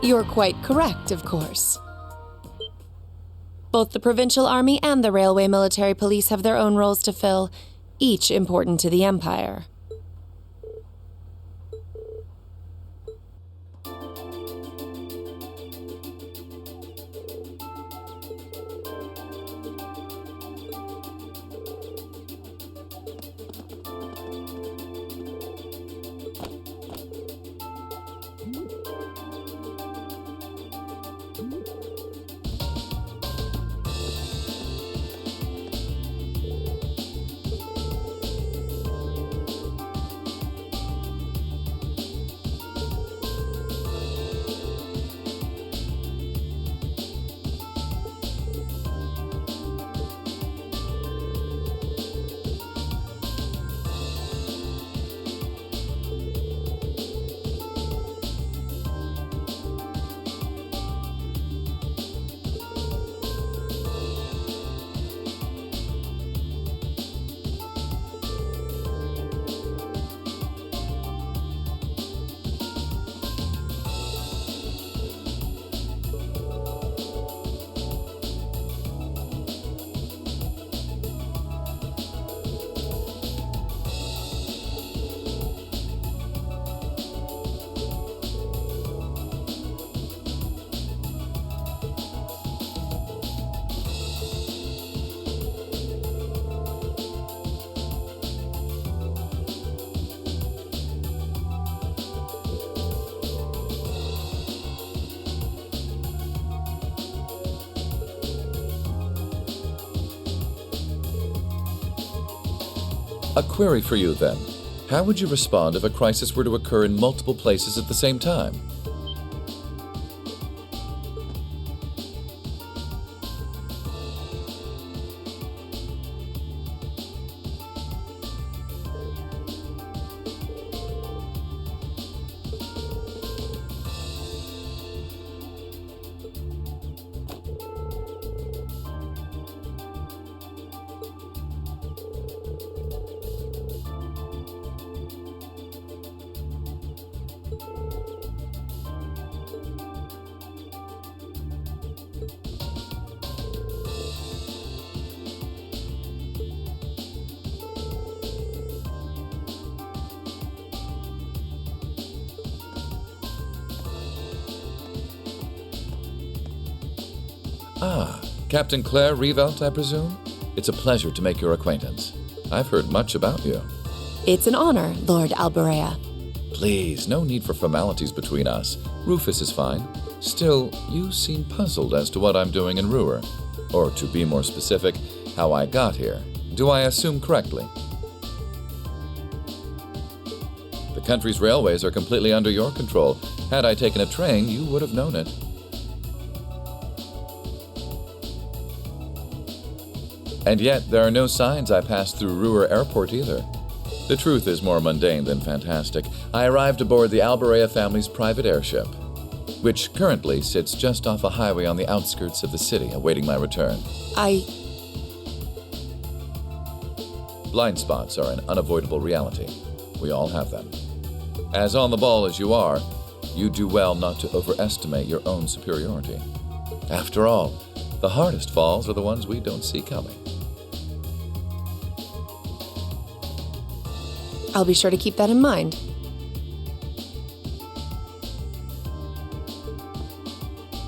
You're quite correct, of course. Both the Provincial Army and the Railway Military Police have their own roles to fill, each important to the Empire. A query for you, then. How would you respond if a crisis were to occur in multiple places at the same time? Ah, Captain Claire Rievelt, I presume? It's a pleasure to make your acquaintance. I've heard much about you. It's an honor, Lord Alberea. Please, no need for formalities between us. Rufus is fine. Still, you seem puzzled as to what I'm doing in Ruhr. Or, to be more specific, how I got here. Do I assume correctly? The country's railways are completely under your control. Had I taken a train, you would have known it. And yet, there are no signs I passed through Ruhr Airport either. The truth is more mundane than fantastic. I arrived aboard the Alberea family's private airship, which currently sits just off a highway on the outskirts of the city, awaiting my return. Blind spots are an unavoidable reality. We all have them. As on the ball as you are, you do well not to overestimate your own superiority. After all, the hardest falls are the ones we don't see coming. I'll be sure to keep that in mind.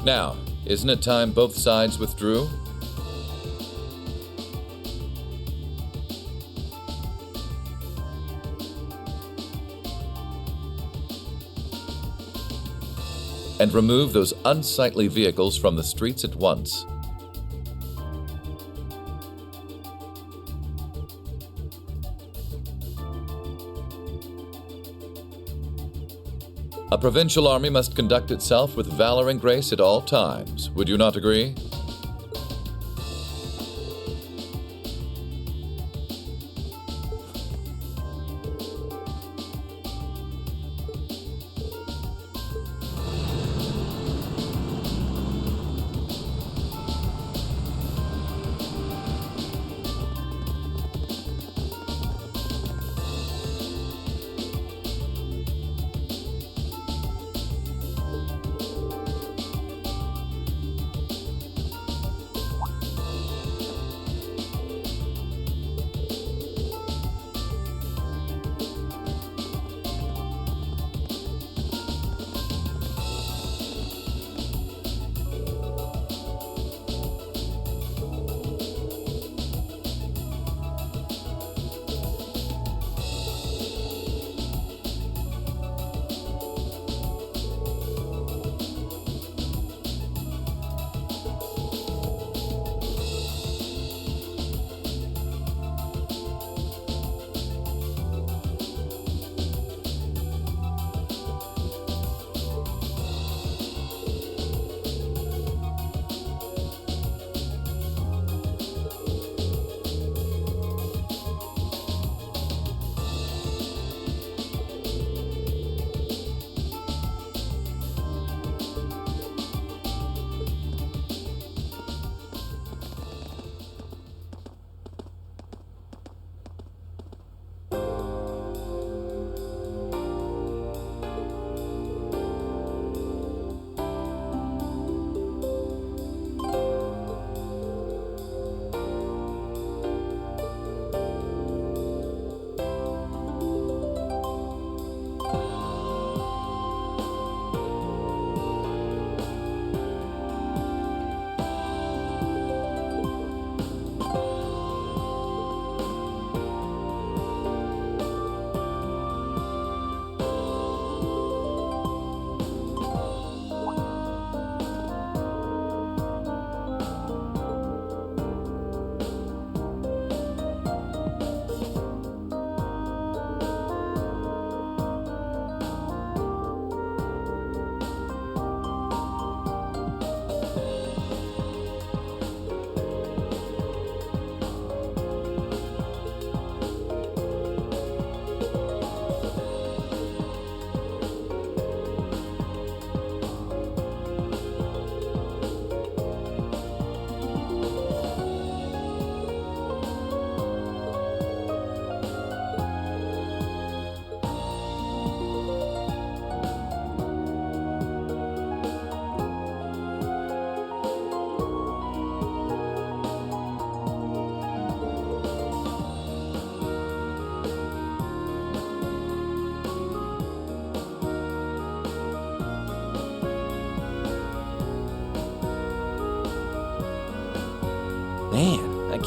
Now, isn't it time both sides withdrew? And remove those unsightly vehicles from the streets at once. A provincial army must conduct itself with valor and grace at all times. Would you not agree?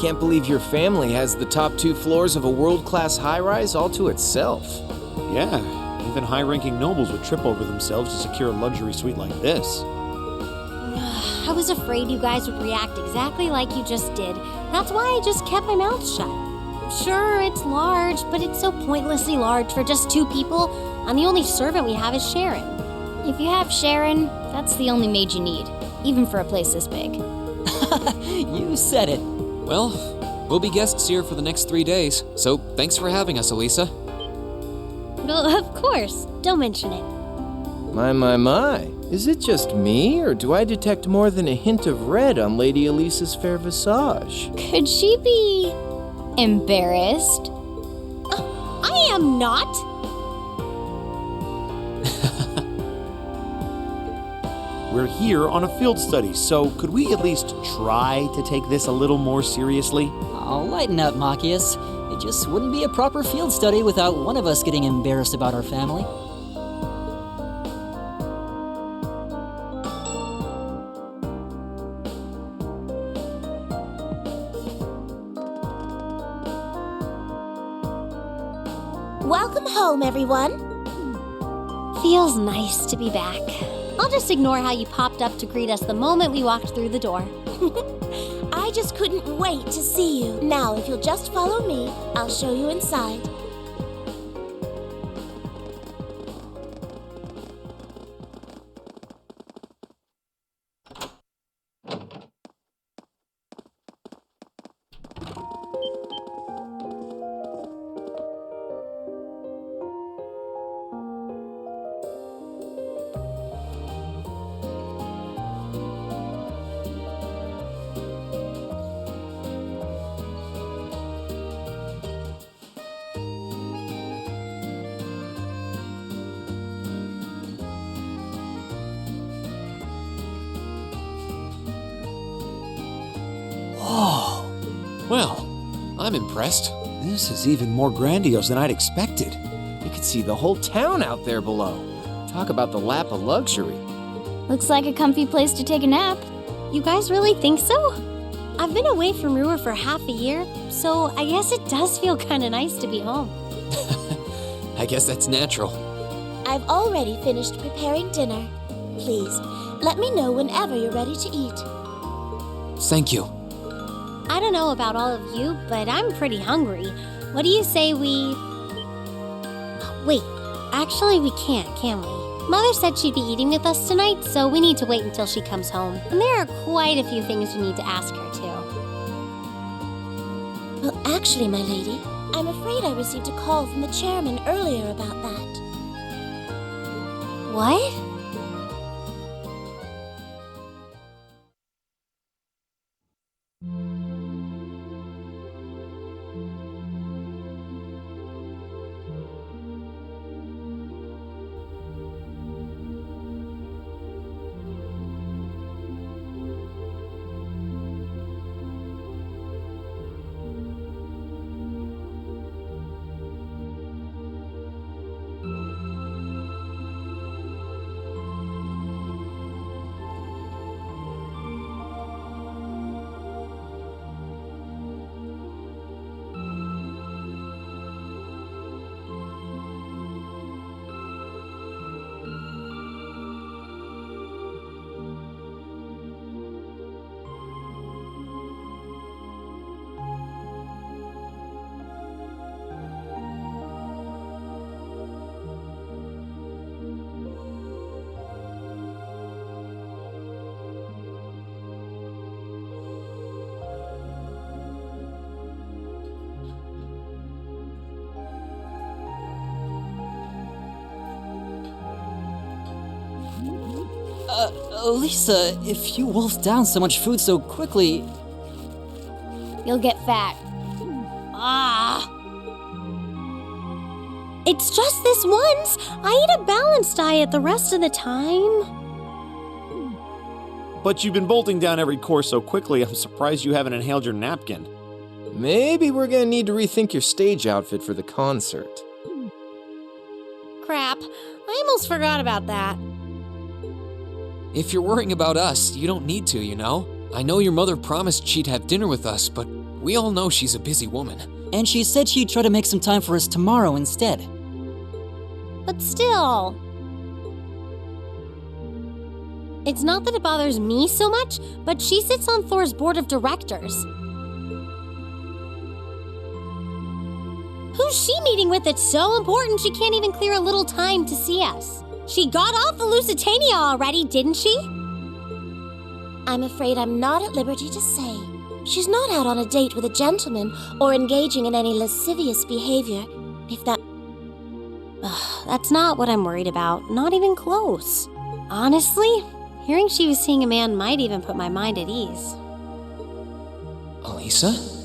Can't believe your family has the top 2 floors of a world-class high-rise all to itself. Yeah, even high-ranking nobles would trip over themselves to secure a luxury suite like this. I was afraid you guys would react exactly like you just did. That's why I just kept my mouth shut. Sure, it's large, but it's so pointlessly large for just 2 people, and the only servant we have is Sharon. If you have Sharon, that's the only maid you need, even for a place this big. You said it. Well, we'll be guests here for the next 3 days, so thanks for having us, Elisa. Well, of course. Don't mention it. My. Is it just me, or do I detect more than a hint of red on Lady Elisa's fair visage? Could she be embarrassed? I am not. We're here on a field study, so could we at least try to take this a little more seriously? I'll lighten up, Machias. It just wouldn't be a proper field study without one of us getting embarrassed about our family. Welcome home, everyone. Feels nice to be back. I'll just ignore how you popped up to greet us the moment we walked through the door. I just couldn't wait to see you. Now, if you'll just follow me, I'll show you inside. Well, I'm impressed. This is even more grandiose than I'd expected. You could see the whole town out there below. Talk about the lap of luxury. Looks like a comfy place to take a nap. You guys really think so? I've been away from Ruhr for half a year, so I guess it does feel kind of nice to be home. I guess that's natural. I've already finished preparing dinner. Please, let me know whenever you're ready to eat. Thank you. I don't know about all of you, but I'm pretty hungry. What do you say we... Wait, actually we can't, can we? Mother said she'd be eating with us tonight, so we need to wait until she comes home. And there are quite a few things we need to ask her, too. Well, actually, my lady, I'm afraid I received a call from the chairman earlier about that. What? Elisa, if you wolf down so much food so quickly... You'll get fat. Ah! It's just this once. I eat a balanced diet the rest of the time. But you've been bolting down every course so quickly, I'm surprised you haven't inhaled your napkin. Maybe we're gonna need to rethink your stage outfit for the concert. Crap. I almost forgot about that. If you're worrying about us, you don't need to, you know? I know your mother promised she'd have dinner with us, but We all know she's a busy woman. And she said she'd try to make some time for us tomorrow instead. But still. It's not that it bothers me so much, but she sits on Thor's board of directors. Who's she meeting with that's so important she can't even clear a little time to see us? She got off the Lusitania already, didn't she? I'm afraid I'm not at liberty to say. She's not out on a date with a gentleman or engaging in any lascivious behavior, if that... That's not what I'm worried about, not even close. Honestly, hearing she was seeing a man might even put my mind at ease. Elisa?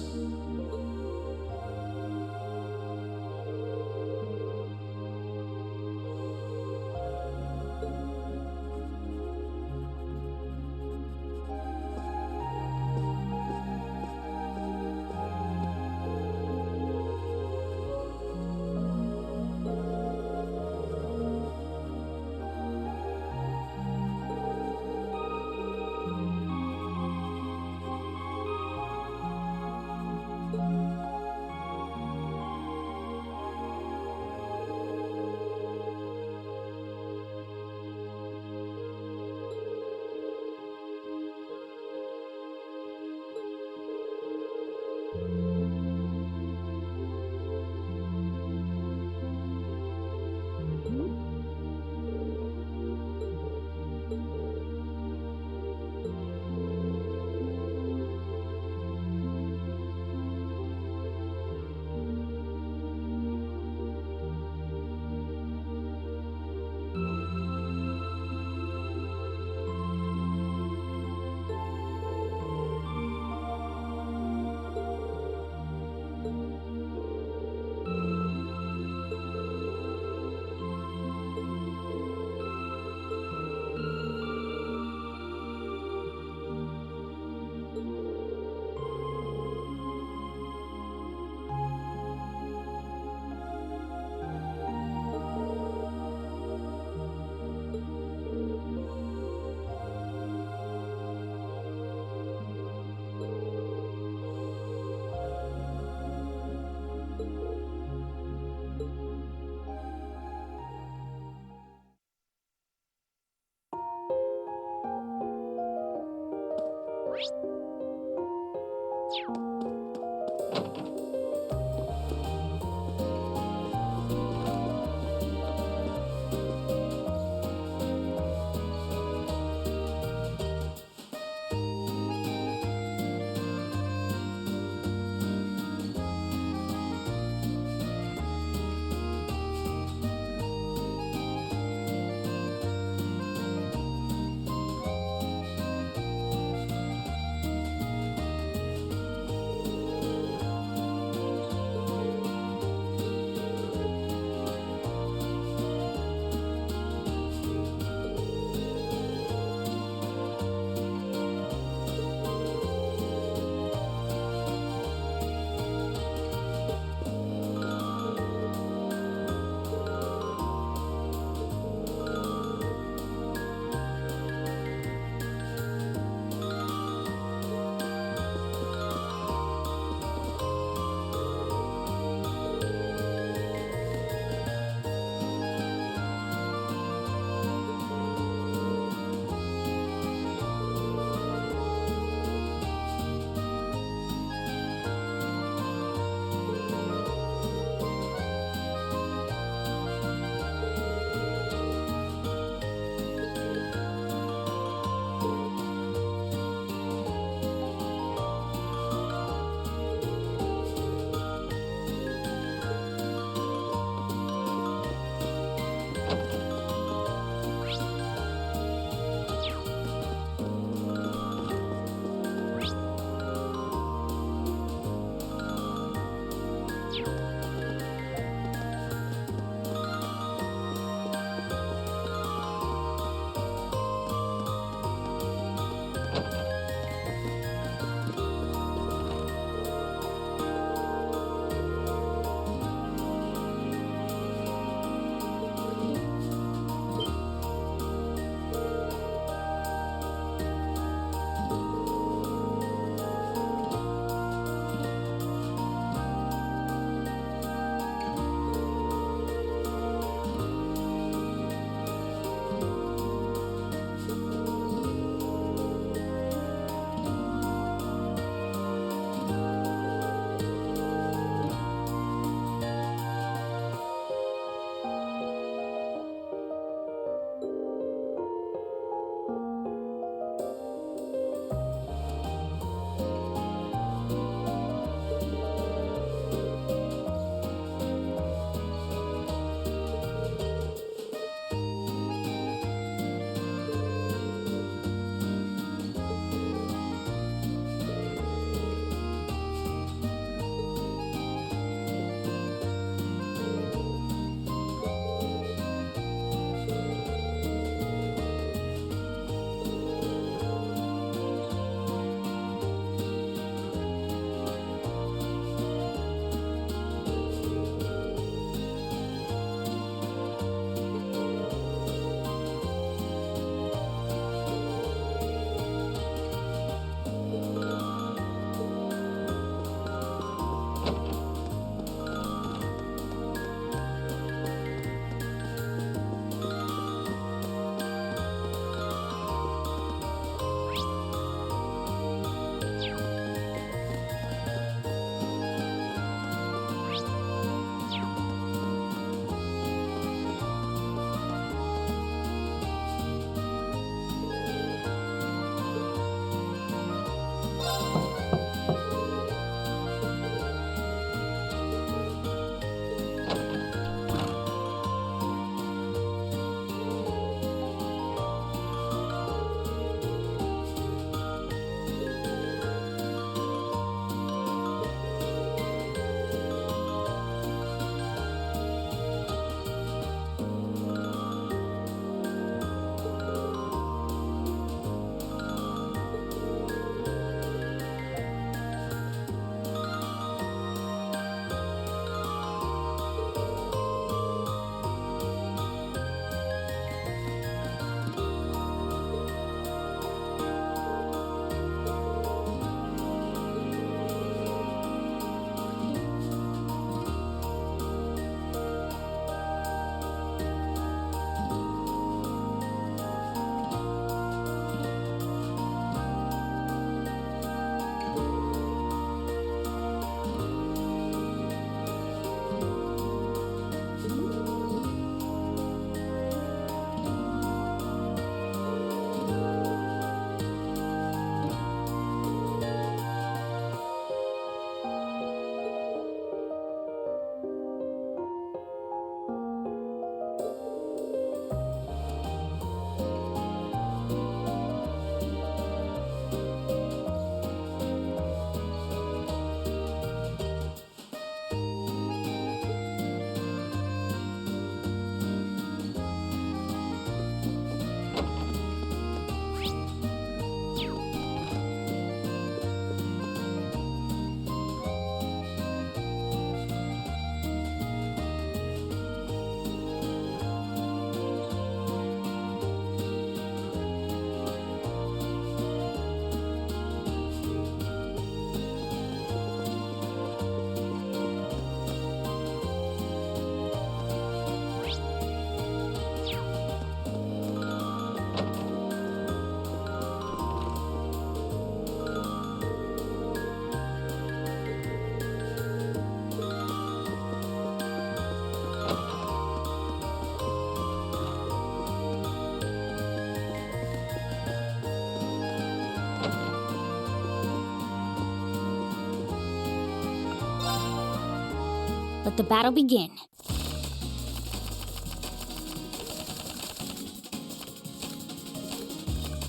let the battle begin.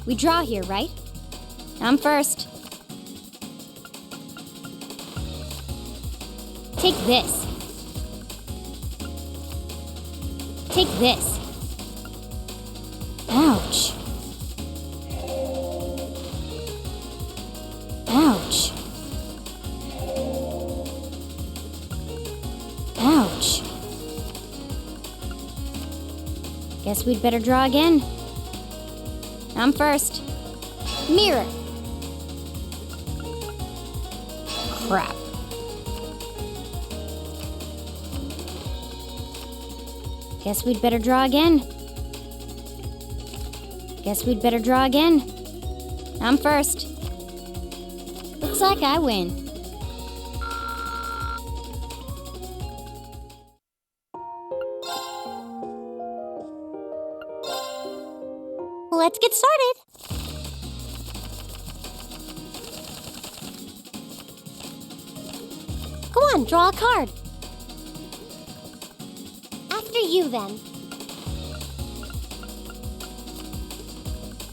We draw here, right? I'm first. Take this. Take this. Ouch. Ouch. Ouch. Guess we'd better draw again. I'm first. Mirror. Crap. Guess we'd better draw again. Guess we'd better draw again. I'm first. Looks like I win. Let's get started. Go on, draw a card. After you, then.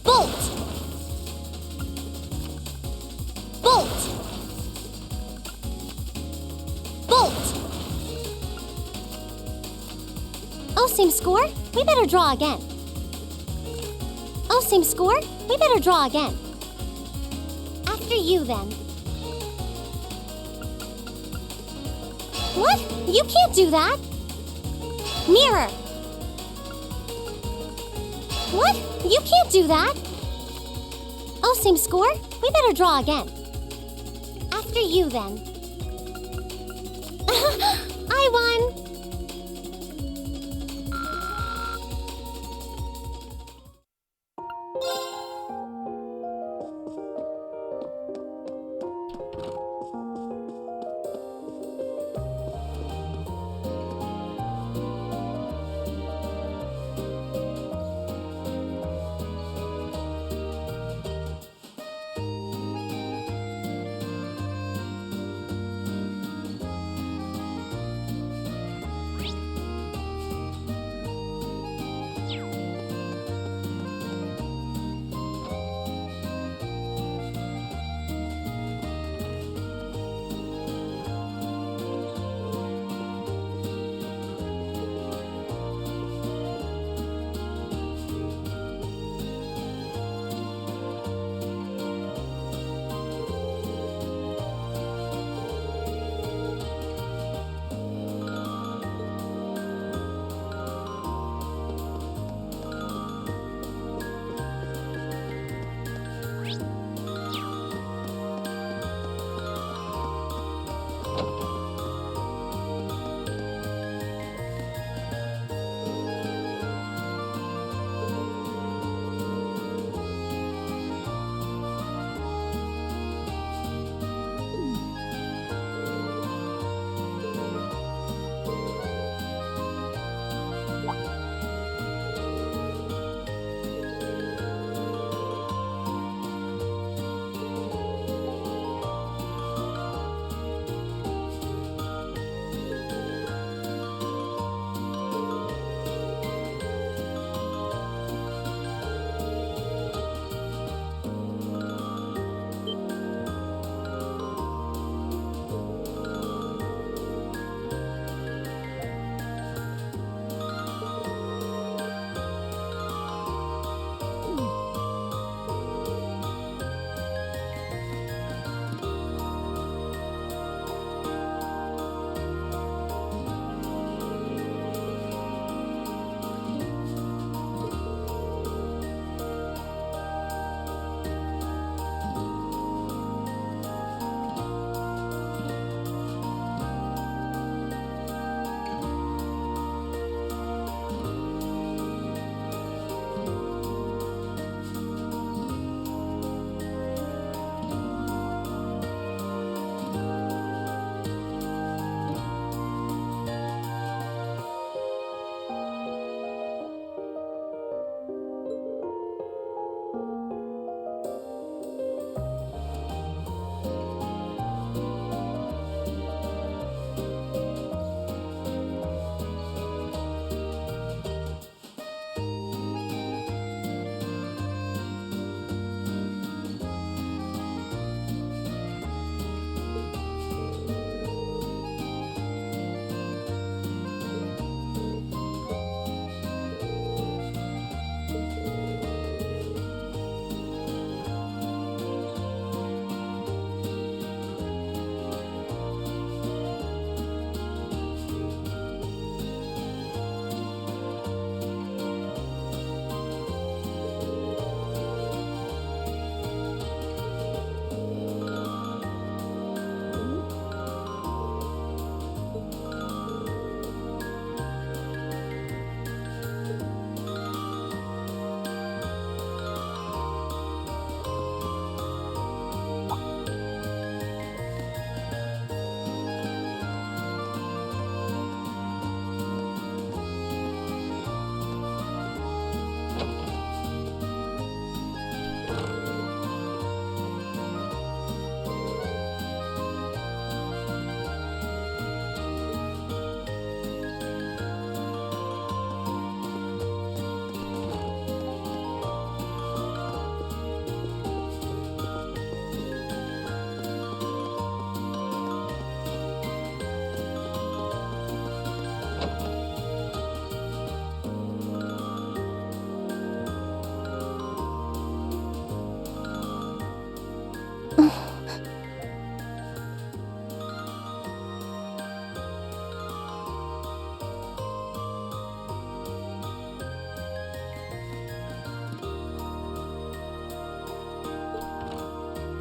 Bolt! Bolt! Bolt! Oh, same score? We better draw again. Oh, same score? We better draw again. After you, then. What? You can't do that! Mirror! What? You can't do that! Oh, same score? We better draw again. After you, then. I won!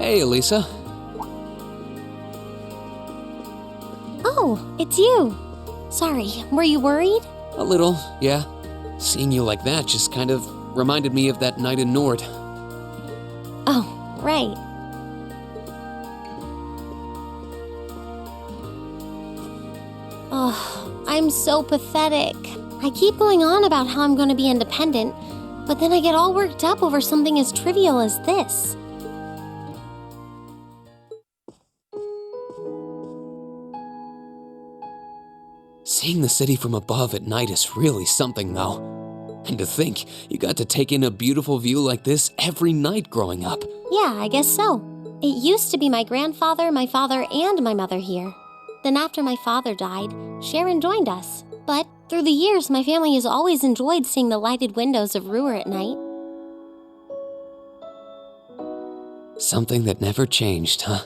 Hey, Elisa. Oh, it's you. Sorry, were you worried? A little, yeah. Seeing you like that just kind of reminded me of that night in Nord. Oh, right. Oh, I'm so pathetic. I keep going on about how I'm going to be independent, but then I get all worked up over something as trivial as this. Seeing the city from above at night is really something, though. And to think, you got to take in a beautiful view like this every night growing up. Yeah, I guess so. It used to be my grandfather, my father, and my mother here. Then after my father died, Sharon joined us. But through the years, my family has always enjoyed seeing the lighted windows of Ruhr at night. Something that never changed, huh?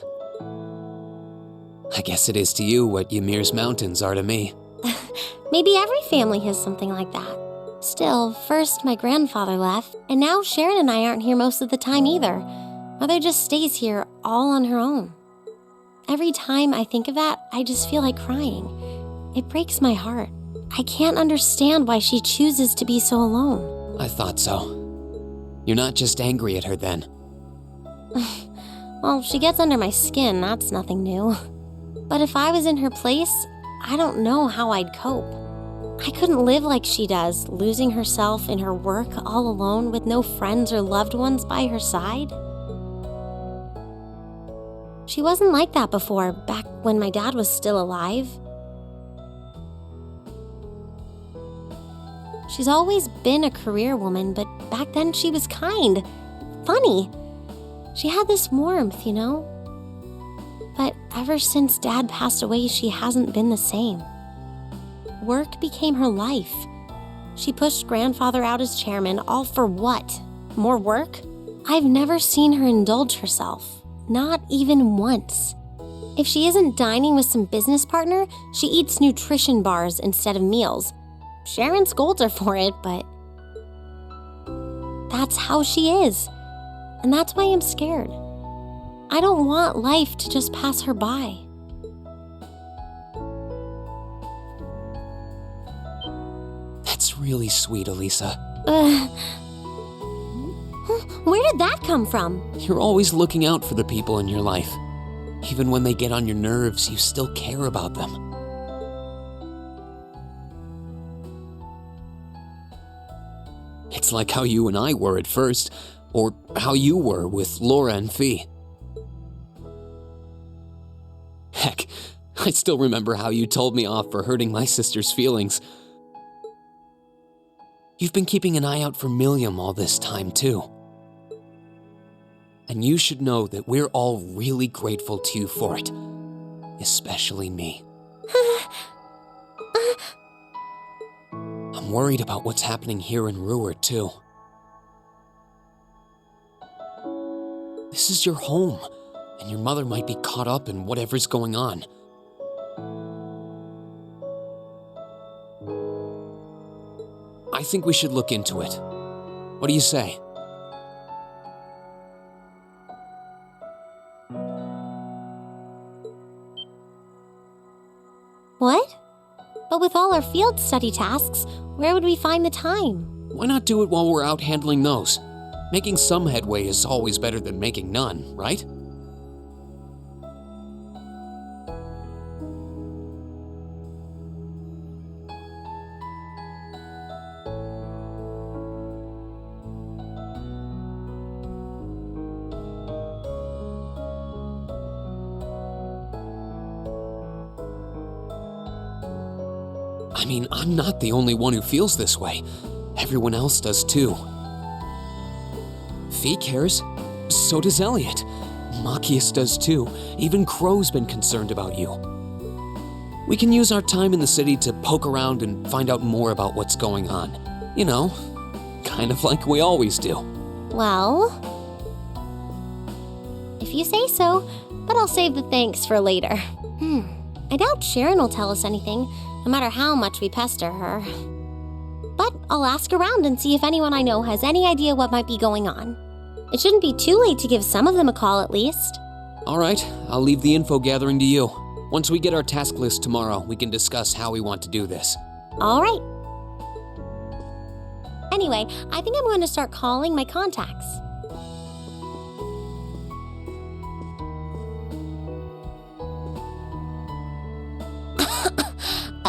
I guess it is to you what Ymir's mountains are to me. Maybe every family has something like that. Still, first my grandfather left, and now Sharon and I aren't here most of the time either. Mother just stays here all on her own. Every time I think of that, I just feel like crying. It breaks my heart. I can't understand why she chooses to be so alone. I thought so. You're not just angry at her then. Well, she gets under my skin, that's nothing new. But if I was in her place, I don't know how I'd cope. I couldn't live like she does, losing herself in her work all alone with no friends or loved ones by her side. She wasn't like that before, back when my dad was still alive. She's always been a career woman, but back then she was kind, funny. She had this warmth, you know? But ever since Dad passed away, she hasn't been the same. Work became her life. She pushed Grandfather out as chairman, all for what? More work? I've never seen her indulge herself, not even once. If she isn't dining with some business partner, she eats nutrition bars instead of meals. Sharon scolds her for it, but that's how she is. And that's why I'm scared. I don't want life to just pass her by. That's really sweet, Elisa. Where did that come from? You're always looking out for the people in your life. Even when they get on your nerves, you still care about them. It's like how you and I were at first, or how you were with Laura and Fee. Heck, I still remember how you told me off for hurting my sister's feelings. You've been keeping an eye out for Milliam all this time, too. And you should know that we're all really grateful to you for it. Especially me. I'm worried about what's happening here in Ruhr, too. This is your home, and your mother might be caught up in whatever's going on. I think we should look into it. What do you say? What? But with all our field study tasks, where would we find the time? Why not do it while we're out handling those? Making some headway is always better than making none, right? I mean, I'm not the only one who feels this way. Everyone else does too. Fee cares. So does Elliot. Machias does too. Even Crow's been concerned about you. We can use our time in the city to poke around and find out more about what's going on. You know, kind of like we always do. Well, if you say so, but I'll save the thanks for later. I doubt Sharon will tell us anything, no matter how much we pester her. But I'll ask around and see if anyone I know has any idea what might be going on. It shouldn't be too late to give some of them a call at least. All right, I'll leave the info gathering to you. Once we get our task list tomorrow, we can discuss how we want to do this. All right. Anyway, I think I'm going to start calling my contacts.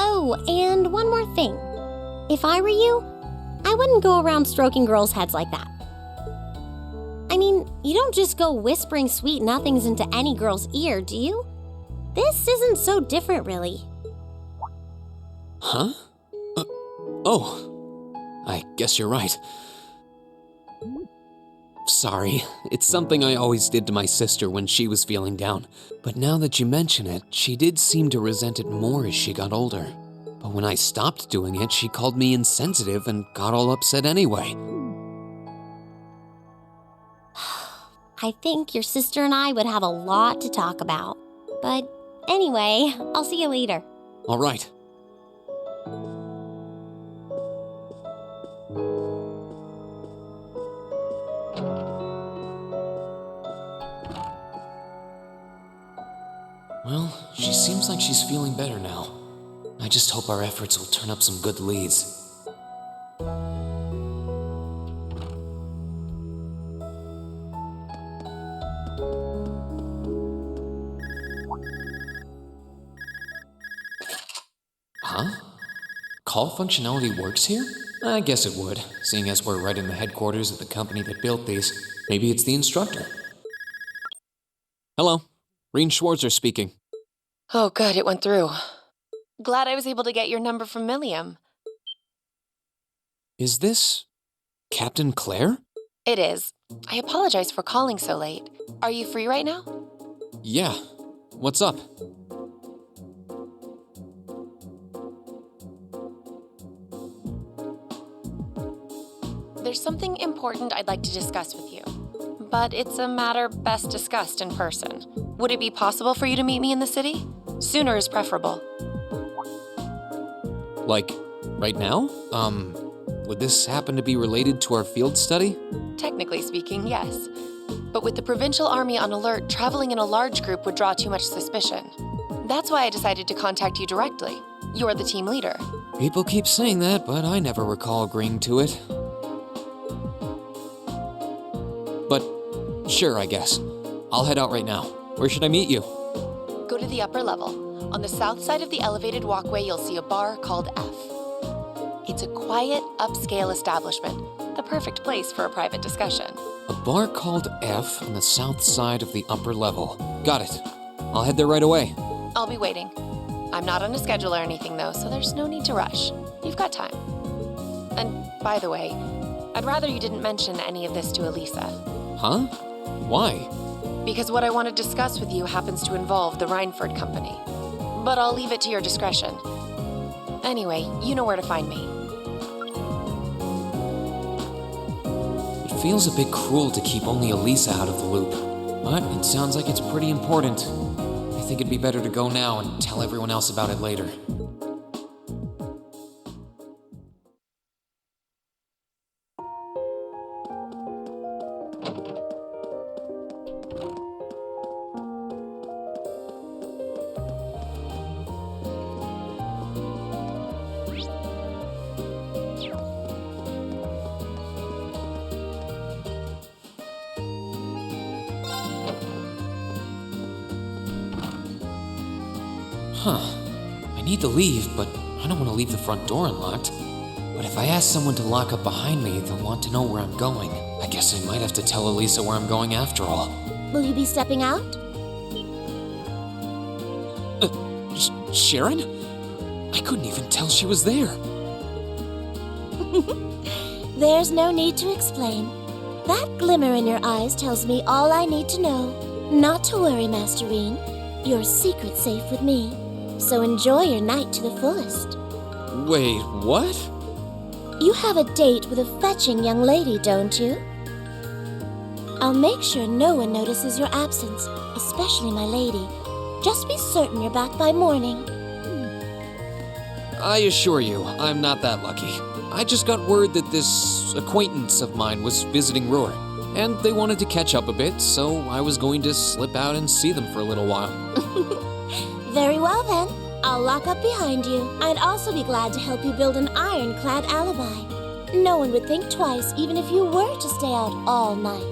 Oh, and one more thing. If I were you, I wouldn't go around stroking girls' heads like that. I mean, you don't just go whispering sweet nothings into any girl's ear, do you? This isn't so different, really. Huh? Oh, I guess you're right. Sorry, it's something I always did to my sister when she was feeling down. But now that you mention it, she did seem to resent it more as she got older. But when I stopped doing it, she called me insensitive and got all upset anyway. I think your sister and I would have a lot to talk about. But anyway, I'll see you later. All right. Well, she seems like she's feeling better now. I just hope our efforts will turn up some good leads. Huh? Call functionality works here? I guess it would, seeing as we're right in the headquarters of the company that built these. Maybe it's the instructor. Hello, Reen Schwarzer speaking. Oh, good, it went through. Glad I was able to get your number from Milliam. Is this Captain Claire? It is. I apologize for calling so late. Are you free right now? Yeah. What's up? There's something important I'd like to discuss with you, but it's a matter best discussed in person. Would it be possible for you to meet me in the city? Sooner is preferable. Like, right now? Would this happen to be related to our field study? Technically speaking, yes. But with the provincial army on alert, traveling in a large group would draw too much suspicion. That's why I decided to contact you directly. You're the team leader. People keep saying that, but I never recall agreeing to it. But sure, I guess. I'll head out right now. Where should I meet you? Go to the upper level. On the south side of the elevated walkway, you'll see a bar called F. It's a quiet, upscale establishment. The perfect place for a private discussion. A bar called F on the south side of the upper level. Got it. I'll head there right away. I'll be waiting. I'm not on a schedule or anything, though, so there's no need to rush. You've got time. And by the way, I'd rather you didn't mention any of this to Elisa. Huh? Why? Because what I want to discuss with you happens to involve the Reinford Company. But I'll leave it to your discretion. Anyway, you know where to find me. It feels a bit cruel to keep only Elisa out of the loop, but it sounds like it's pretty important. I think it'd be better to go now and tell everyone else about it later. Huh. I need to leave, but I don't want to leave the front door unlocked. But if I ask someone to lock up behind me, they'll want to know where I'm going. I guess I might have to tell Elisa where I'm going after all. Will you be stepping out? Sharon? I couldn't even tell she was there. There's no need to explain. That glimmer in your eyes tells me all I need to know. Not to worry, Master Reen. Your secret's safe with me. So enjoy your night to the fullest. Wait, what? You have a date with a fetching young lady, don't you? I'll make sure no one notices your absence, especially my lady. Just be certain you're back by morning. I assure you, I'm not that lucky. I just got word that this acquaintance of mine was visiting Ruhr, and they wanted to catch up a bit, so I was going to slip out and see them for a little while. Very well then. I'll lock up behind you. I'd also be glad to help you build an ironclad alibi. No one would think twice, even if you were to stay out all night.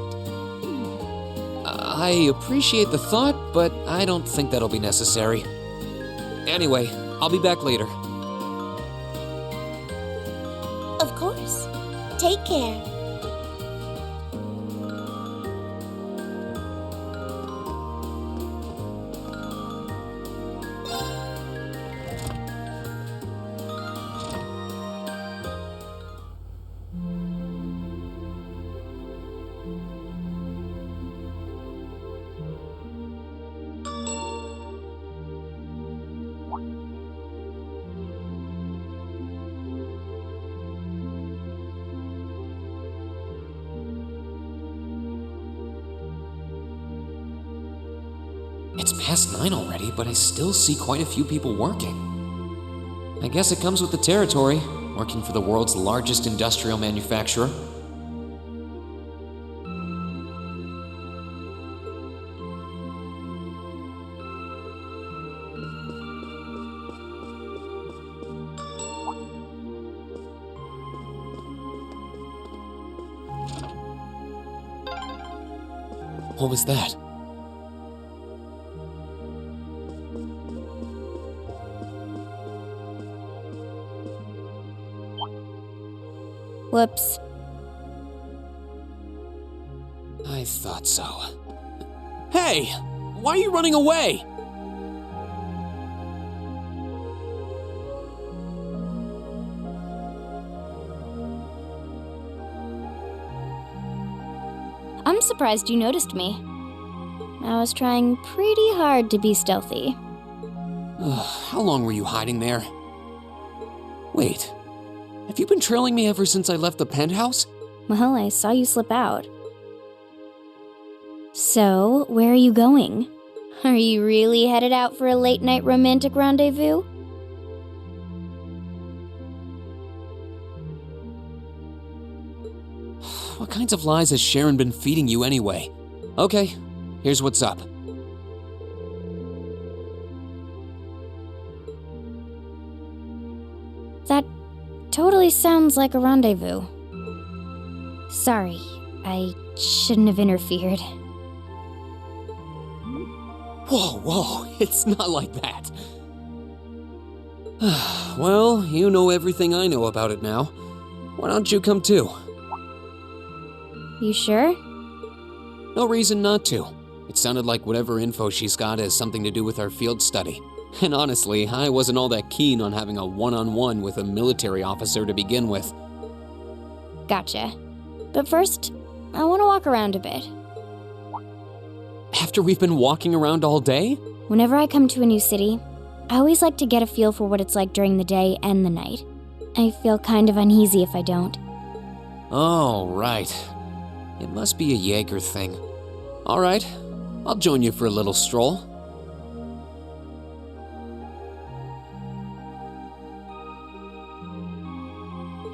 I appreciate the thought, but I don't think that'll be necessary. Anyway, I'll be back later. Of course. Take care. It's past 9 already, but I still see quite a few people working. I guess it comes with the territory, working for the world's largest industrial manufacturer. What was that? Whoops. I thought so. Hey! Why are you running away? I'm surprised you noticed me. I was trying pretty hard to be stealthy. How long were you hiding there? Wait, have you been trailing me ever since I left the penthouse? Well, I saw you slip out. So, where are you going? Are you really headed out for a late-night romantic rendezvous? What kinds of lies has Sharon been feeding you anyway? Okay, here's what's up. That totally sounds like a rendezvous. Sorry, I shouldn't have interfered. Whoa, it's not like that. Well, you know everything I know about it now. Why don't you come too? You sure? No reason not to. It sounded like whatever info she's got has something to do with our field study. And honestly, I wasn't all that keen on having a one-on-one with a military officer to begin with. Gotcha. But first, I want to walk around a bit. After we've been walking around all day? Whenever I come to a new city, I always like to get a feel for what it's like during the day and the night. I feel kind of uneasy if I don't. Oh, right. It must be a Jaeger thing. All right, I'll join you for a little stroll.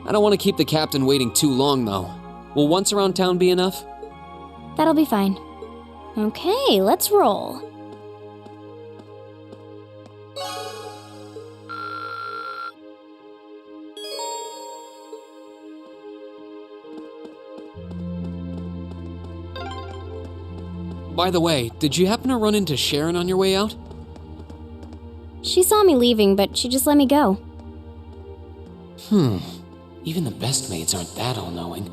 I don't want to keep the captain waiting too long, though. Will once around town be enough? That'll be fine. Okay, let's roll. By the way, did you happen to run into Sharon on your way out? She saw me leaving, but she just let me go. Even the best maids aren't that all-knowing.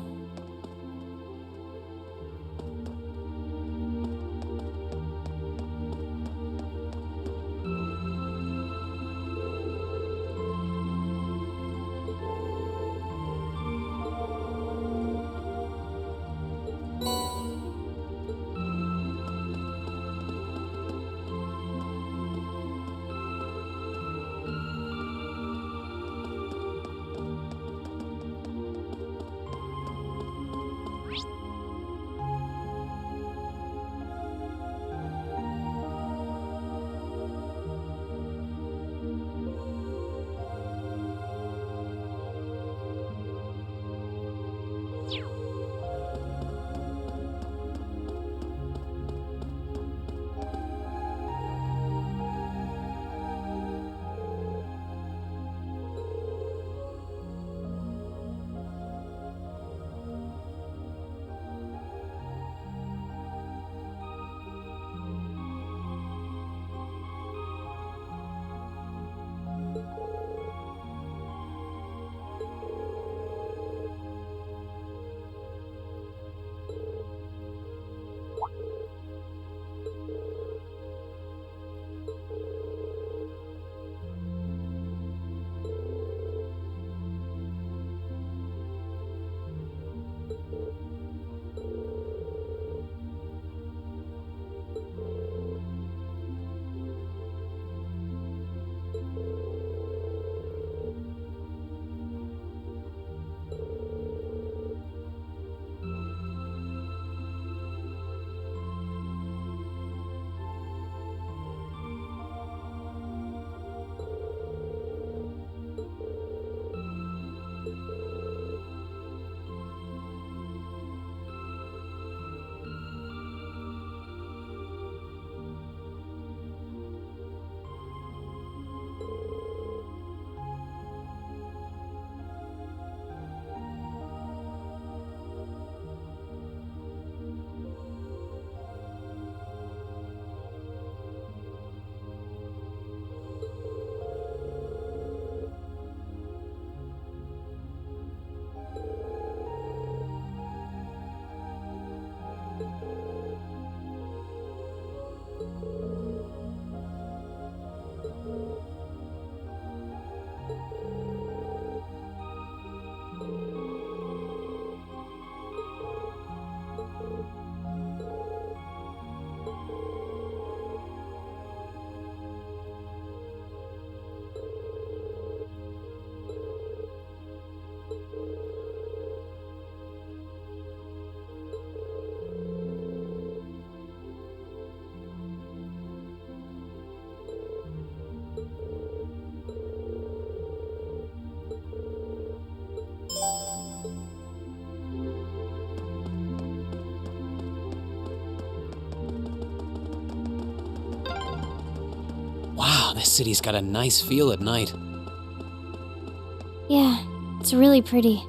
This city's got a nice feel at night. Yeah, it's really pretty.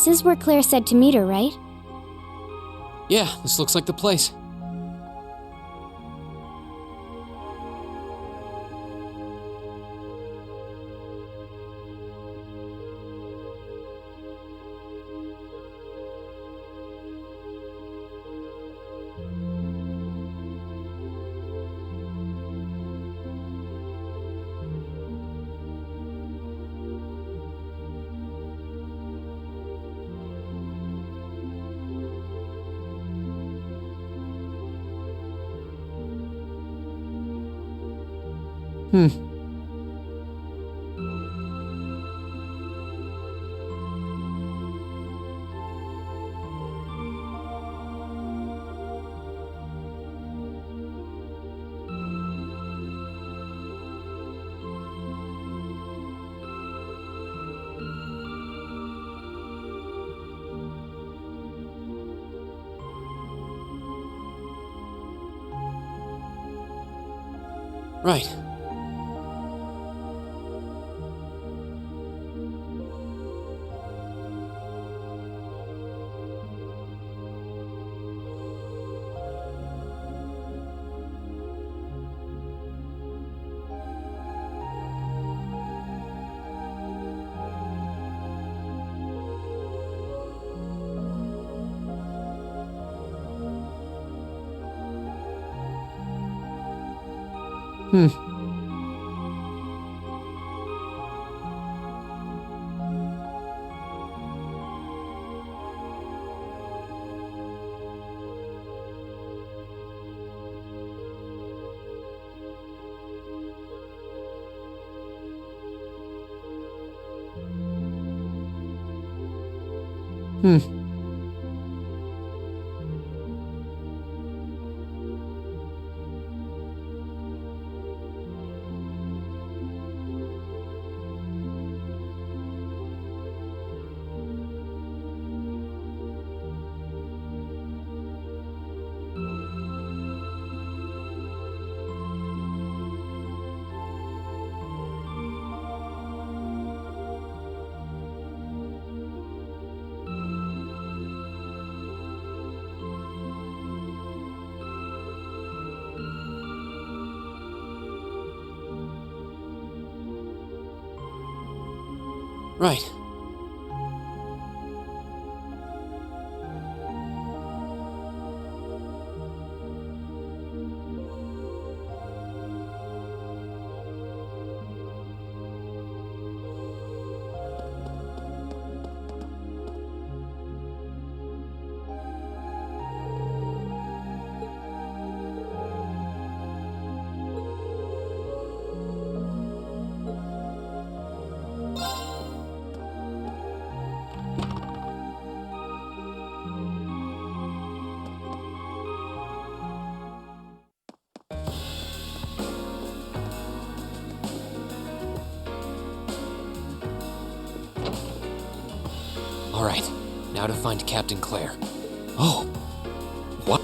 This is where Claire said to meet her, right? Yeah, this looks like the place. Right. Right. All right, now to find Captain Claire. Oh, what?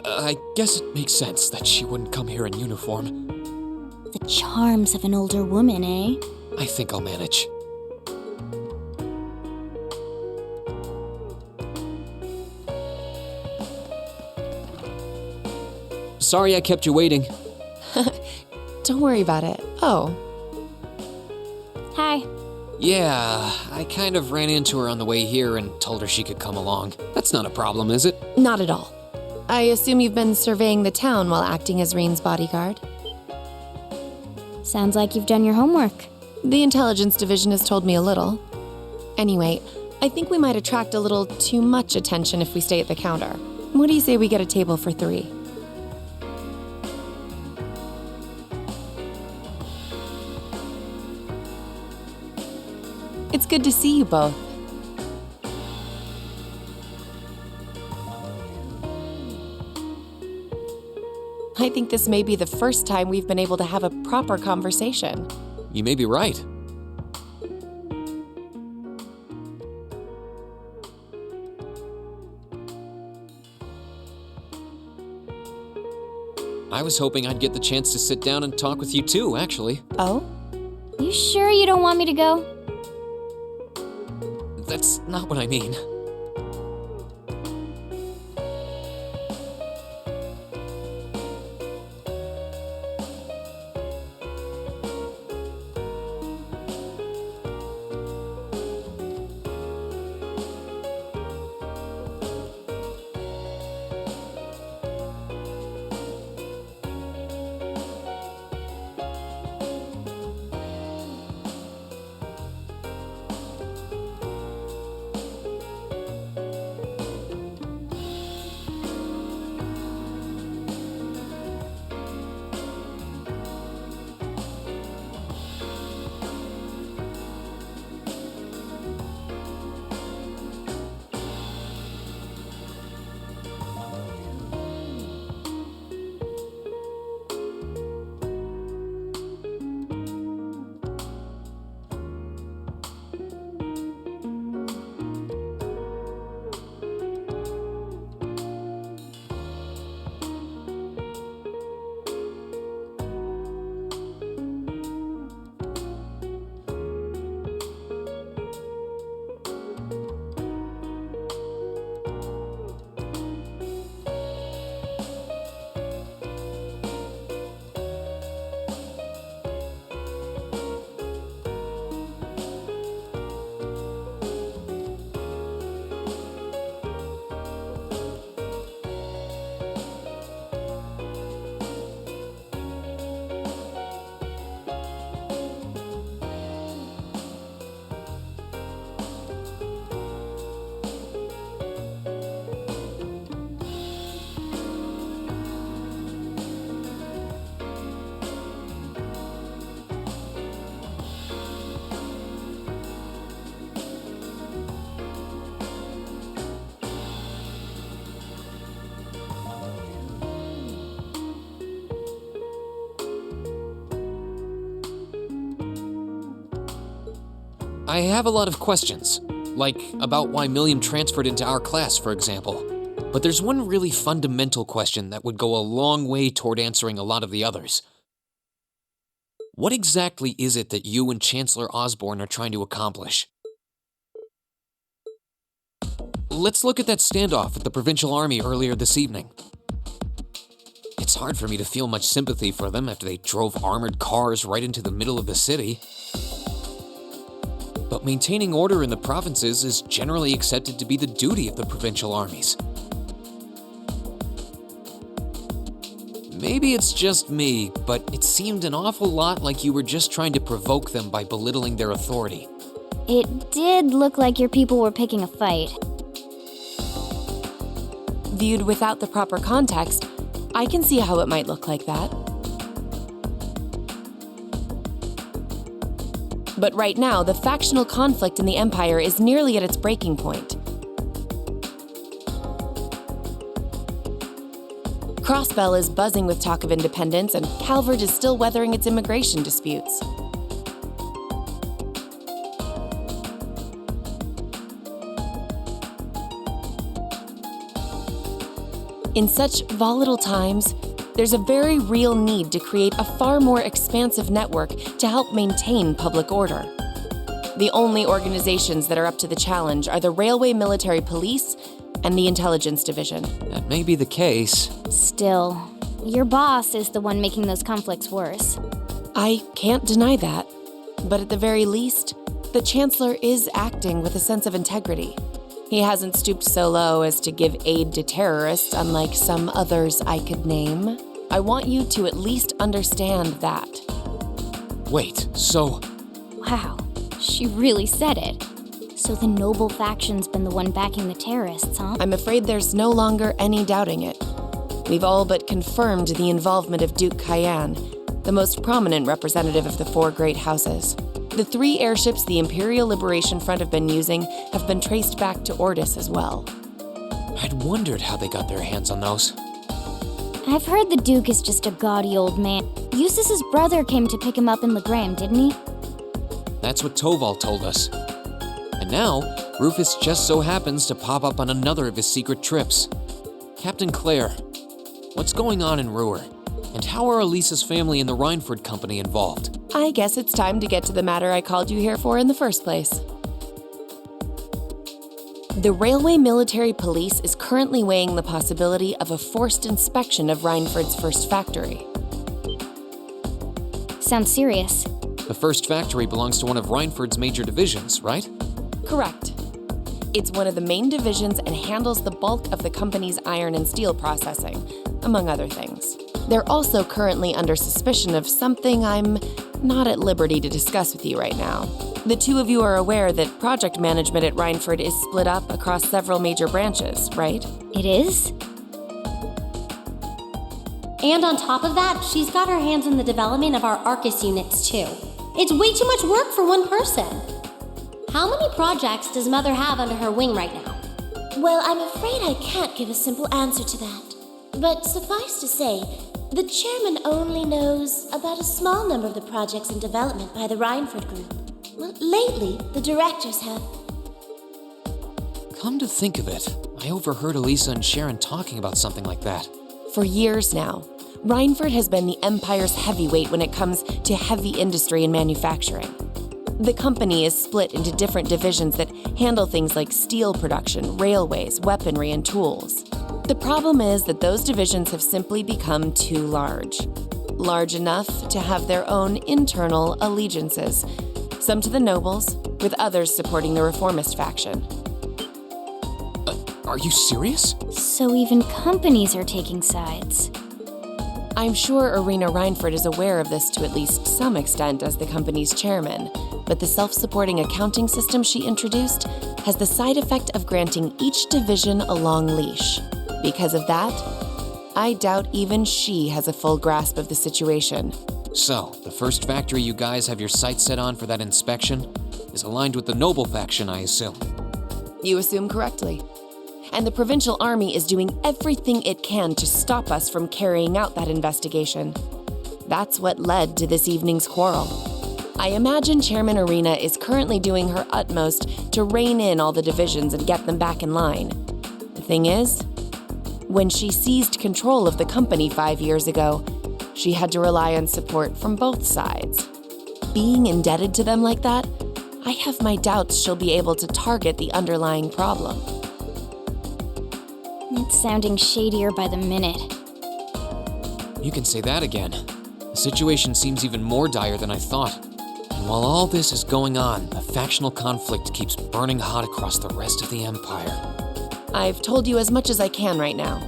I guess it makes sense that she wouldn't come here in uniform. The charms of an older woman, eh? I think I'll manage. Sorry I kept you waiting. Don't worry about it. Oh, Hi. Yeah, I kind of ran into her on the way here and told her she could come along. That's not a problem, is it? not at all. I assume you've been surveying the town while acting as Reen's bodyguard. Sounds like you've done your homework. The intelligence division has told me a little. Anyway, I think we might attract a little too much attention if we stay at the counter. What do you say we get a table for 3? It's good to see you both. I think this may be the first time we've been able to have a proper conversation. You may be right. I was hoping I'd get the chance to sit down and talk with you too, actually. Oh? You sure you don't want me to go? That's not what I mean. I have a lot of questions, like about why Milliam transferred into our class, for example. But there's one really fundamental question that would go a long way toward answering a lot of the others. What exactly is it that you and Chancellor Osborne are trying to accomplish? Let's look at that standoff with the Provincial Army earlier this evening. It's hard for me to feel much sympathy for them after they drove armored cars right into the middle of the city. But maintaining order in the provinces is generally accepted to be the duty of the provincial armies. Maybe it's just me, but it seemed an awful lot like you were just trying to provoke them by belittling their authority. It did look like your people were picking a fight. Viewed without the proper context, I can see how it might look like that. But right now, the factional conflict in the Empire is nearly at its breaking point. Crossbell is buzzing with talk of independence, and Calvert is still weathering its immigration disputes. In such volatile times, there's a very real need to create a far more expansive network to help maintain public order. The only organizations that are up to the challenge are the Railway Military Police and the Intelligence Division. That may be the case. Still, your boss is the one making those conflicts worse. I can't deny that, but at the very least, the Chancellor is acting with a sense of integrity. He hasn't stooped so low as to give aid to terrorists, unlike some others I could name. I want you to at least understand that. Wait, so... Wow, she really said it. So the noble faction's been the one backing the terrorists, huh? I'm afraid there's no longer any doubting it. We've all but confirmed the involvement of Duke Cayenne, the most prominent representative of the four great houses. The 3 airships the Imperial Liberation Front have been using have been traced back to Ordis as well. I'd wondered how they got their hands on those. I've heard the Duke is just a gaudy old man. Eustace's brother came to pick him up in Legram, didn't he? That's what Toval told us. And now, Rufus just so happens to pop up on another of his secret trips. Captain Clare, what's going on in Ruhr? And how are Elisa's family and the Reinford Company involved? I guess it's time to get to the matter I called you here for in the first place. The Railway Military Police is currently weighing the possibility of a forced inspection of Reinford's first factory. Sounds serious. The first factory belongs to one of Reinford's major divisions, right? Correct. It's one of the main divisions and handles the bulk of the company's iron and steel processing, among other things. They're also currently under suspicion of something I'm not at liberty to discuss with you right now. The two of you are aware that project management at Reinford is split up across several major branches, right? It is? And on top of that, she's got her hands in the development of our Arcus units, too. It's way too much work for one person. How many projects does Mother have under her wing right now? Well, I'm afraid I can't give a simple answer to that. But suffice to say, the chairman only knows about a small number of the projects in development by the Reinford Group. Well, lately, the directors have. Come to think of it, I overheard Elisa and Sharon talking about something like that. For years now, Reinford has been the Empire's heavyweight when it comes to heavy industry and manufacturing. The company is split into different divisions that handle things like steel production, railways, weaponry, and tools. The problem is that those divisions have simply become too large. Large enough to have their own internal allegiances, some to the nobles, with others supporting the reformist faction. Are you serious? So even companies are taking sides. I'm sure Irina Reinford is aware of this to at least some extent as the company's chairman, but the self-supporting accounting system she introduced has the side effect of granting each division a long leash. Because of that, I doubt even she has a full grasp of the situation. So, the first factory you guys have your sights set on for that inspection is aligned with the noble faction, I assume. You assume correctly. And the Provincial Army is doing everything it can to stop us from carrying out that investigation. That's what led to this evening's quarrel. I imagine Chairman Arena is currently doing her utmost to rein in all the divisions and get them back in line. The thing is, when she seized control of the company 5 years ago, she had to rely on support from both sides. Being indebted to them like that, I have my doubts she'll be able to target the underlying problem. It's sounding shadier by the minute. You can say that again. The situation seems even more dire than I thought. And while all this is going on, a factional conflict keeps burning hot across the rest of the Empire. I've told you as much as I can right now.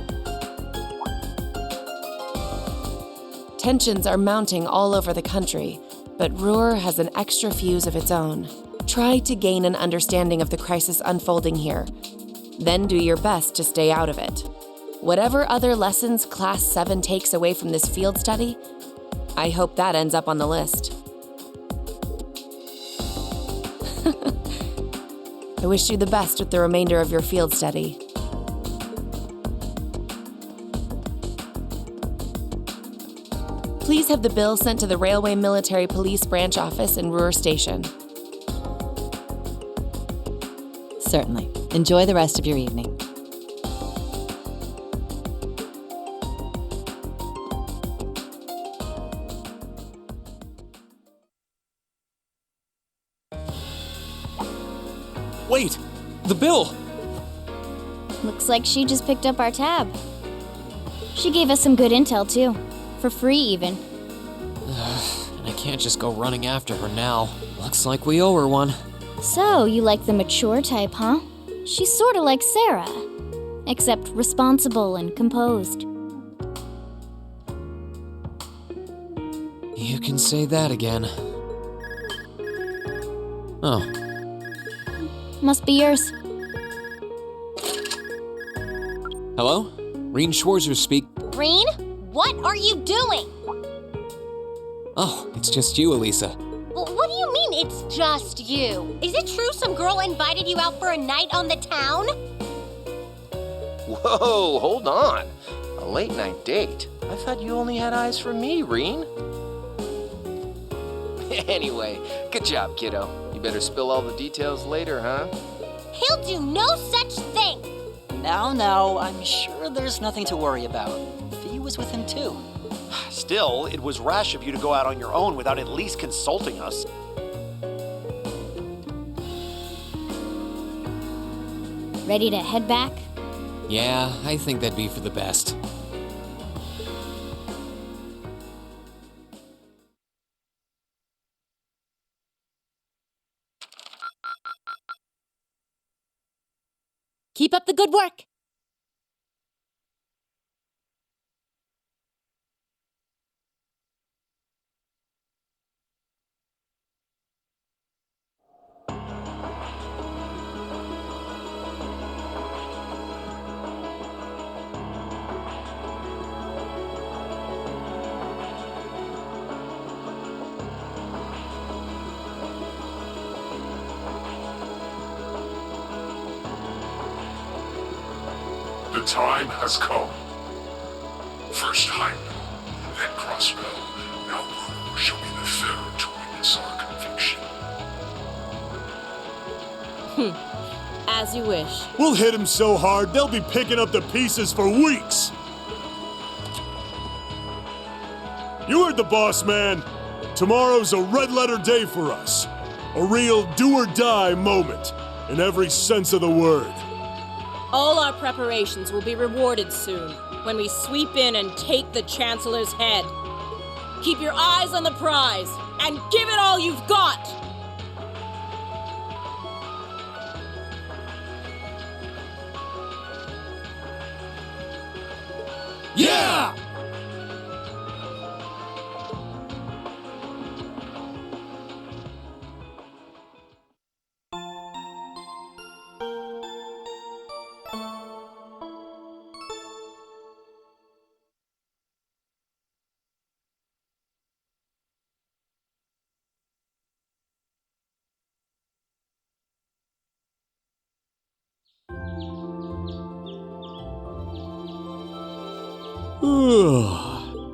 Tensions are mounting all over the country, but Ruhr has an extra fuse of its own. Try to gain an understanding of the crisis unfolding here. Then do your best to stay out of it. Whatever other lessons Class 7 takes away from this field study, I hope that ends up on the list. I wish you the best with the remainder of your field study. Please have the bill sent to the Railway Military Police Branch Office in Ruhr Station. Certainly. Enjoy the rest of your evening. Wait! The bill! Looks like she just picked up our tab. She gave us some good intel, too. For free, even. And I can't just go running after her now. Looks like we owe her one. So, you like the mature type, huh? She's sorta like Sarah. Except responsible and composed. You can say that again. Oh. Must be yours. Hello? Reen Schwarzer speak. Reen, what are you doing? Oh, it's just you, Elisa. What do you mean it's just you? Is it true some girl invited you out for a night on the town? Whoa, hold on. A late night date? I thought you only had eyes for me, Reen. Anyway, good job, kiddo. You better spill all the details later, huh? He'll do no such thing. Now, I'm sure there's nothing to worry about. Fee was with him too. Still, it was rash of you to go out on your own without at least consulting us. Ready to head back? Yeah, I think that'd be for the best. Keep up the good work! The time has come. First hype, then crossbow, now Ruhr shall be the third to witness our conviction. As you wish. We'll hit him so hard, they'll be picking up the pieces for weeks. You heard the boss, man. Tomorrow's a red-letter day for us. A real do-or-die moment, in every sense of the word. All our preparations will be rewarded soon, when we sweep in and take the Chancellor's head. Keep your eyes on the prize, and give it all you've got! Yeah!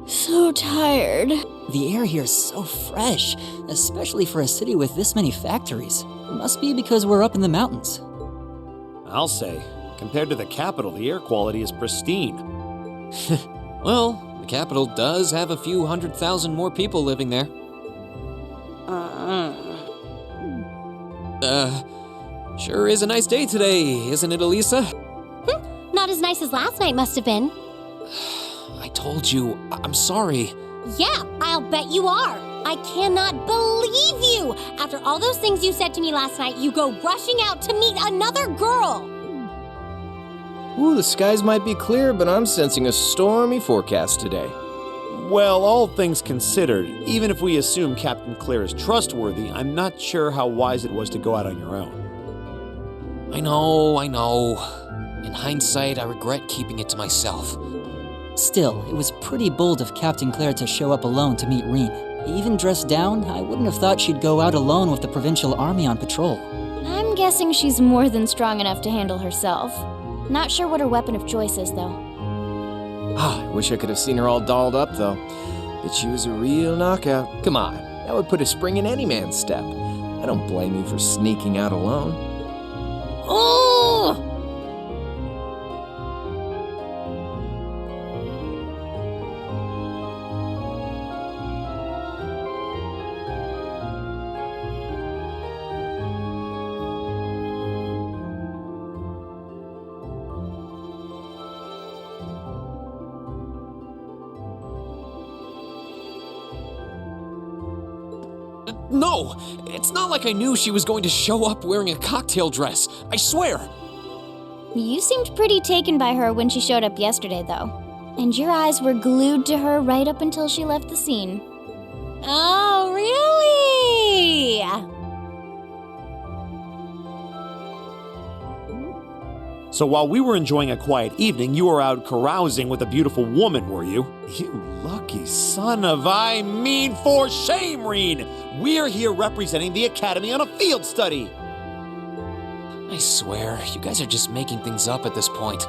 So tired. The air here is so fresh, especially for a city with this many factories. It must be because we're up in the mountains. I'll say, compared to the capital, the air quality is pristine. Well, the capital does have a few 100,000 more people living there. Sure is a nice day today, isn't it, Elisa? Not as nice as last night must have been. I told you, I'm sorry. Yeah, I'll bet you are. I cannot believe you! After all those things you said to me last night, you go rushing out to meet another girl! Ooh, the skies might be clear, but I'm sensing a stormy forecast today. Well, all things considered, even if we assume Captain Claire is trustworthy, I'm not sure how wise it was to go out on your own. I know. In hindsight, I regret keeping it to myself. Still, it was pretty bold of Captain Claire to show up alone to meet Reen. Even dressed down, I wouldn't have thought she'd go out alone with the provincial army on patrol. I'm guessing she's more than strong enough to handle herself. Not sure what her weapon of choice is, though. I wish I could have seen her all dolled up, though. But she was a real knockout. Come on, that would put a spring in any man's step. I don't blame you for sneaking out alone. Oh! No! It's not like I knew she was going to show up wearing a cocktail dress. I swear! You seemed pretty taken by her when she showed up yesterday, though. And your eyes were glued to her right up until she left the scene. Oh, really? So while we were enjoying a quiet evening, you were out carousing with a beautiful woman, were you? You lucky son of for shame, Reen! We're here representing the Academy on a field study! I swear, you guys are just making things up at this point.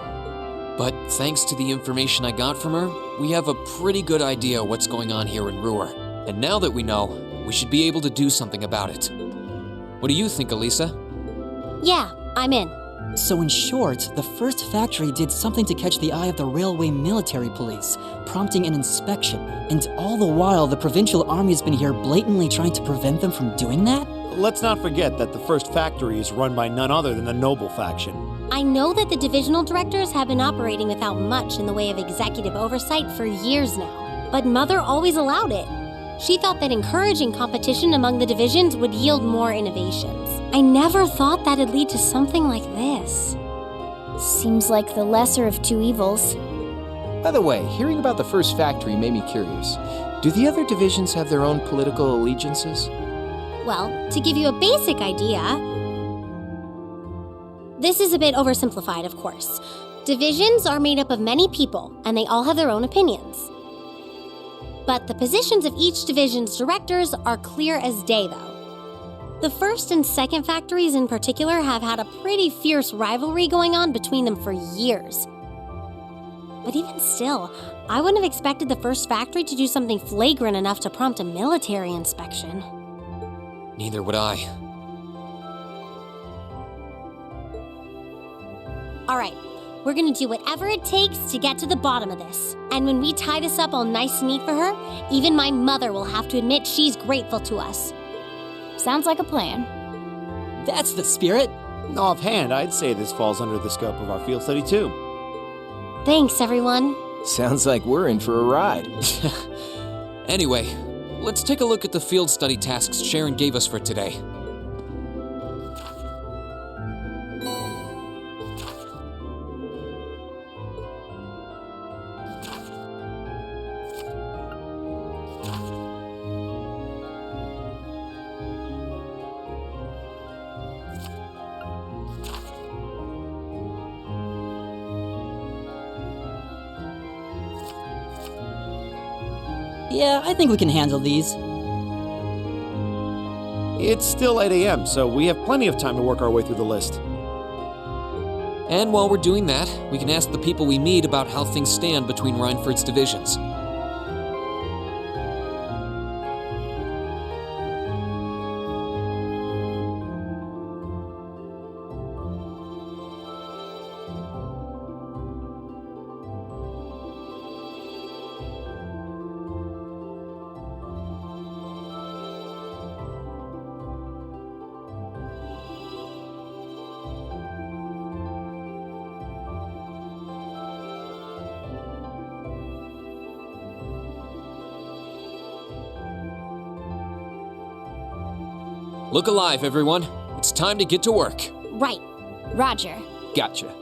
But thanks to the information I got from her, we have a pretty good idea what's going on here in Ruhr. And now that we know, we should be able to do something about it. What do you think, Elisa? Yeah, I'm in. So in short, the first factory did something to catch the eye of the railway military police, prompting an inspection, and all the while the provincial army has been here blatantly trying to prevent them from doing that? Let's not forget that the first factory is run by none other than the Noble faction. I know that the divisional directors have been operating without much in the way of executive oversight for years now, but Mother always allowed it. She thought that encouraging competition among the divisions would yield more innovations. I never thought that'd lead to something like this. Seems like the lesser of two evils. By the way, hearing about the first factory made me curious. Do the other divisions have their own political allegiances? Well, to give you a basic idea, this is a bit oversimplified, of course. Divisions are made up of many people, and they all have their own opinions. But the positions of each division's directors are clear as day, though. The first and second factories in particular have had a pretty fierce rivalry going on between them for years. But even still, I wouldn't have expected the first factory to do something flagrant enough to prompt a military inspection. Neither would I. All right, we're gonna do whatever it takes to get to the bottom of this. And when we tie this up all nice and neat for her, even my mother will have to admit she's grateful to us. Sounds like a plan. That's the spirit. Offhand, I'd say this falls under the scope of our field study too. Thanks, everyone. Sounds like we're in for a ride. Anyway, let's take a look at the field study tasks Sharon gave us for today. Yeah, I think we can handle these. It's still 8 a.m., so we have plenty of time to work our way through the list. And while we're doing that, we can ask the people we meet about how things stand between Reinford's divisions. Look alive, everyone. It's time to get to work. Right. Roger. Gotcha.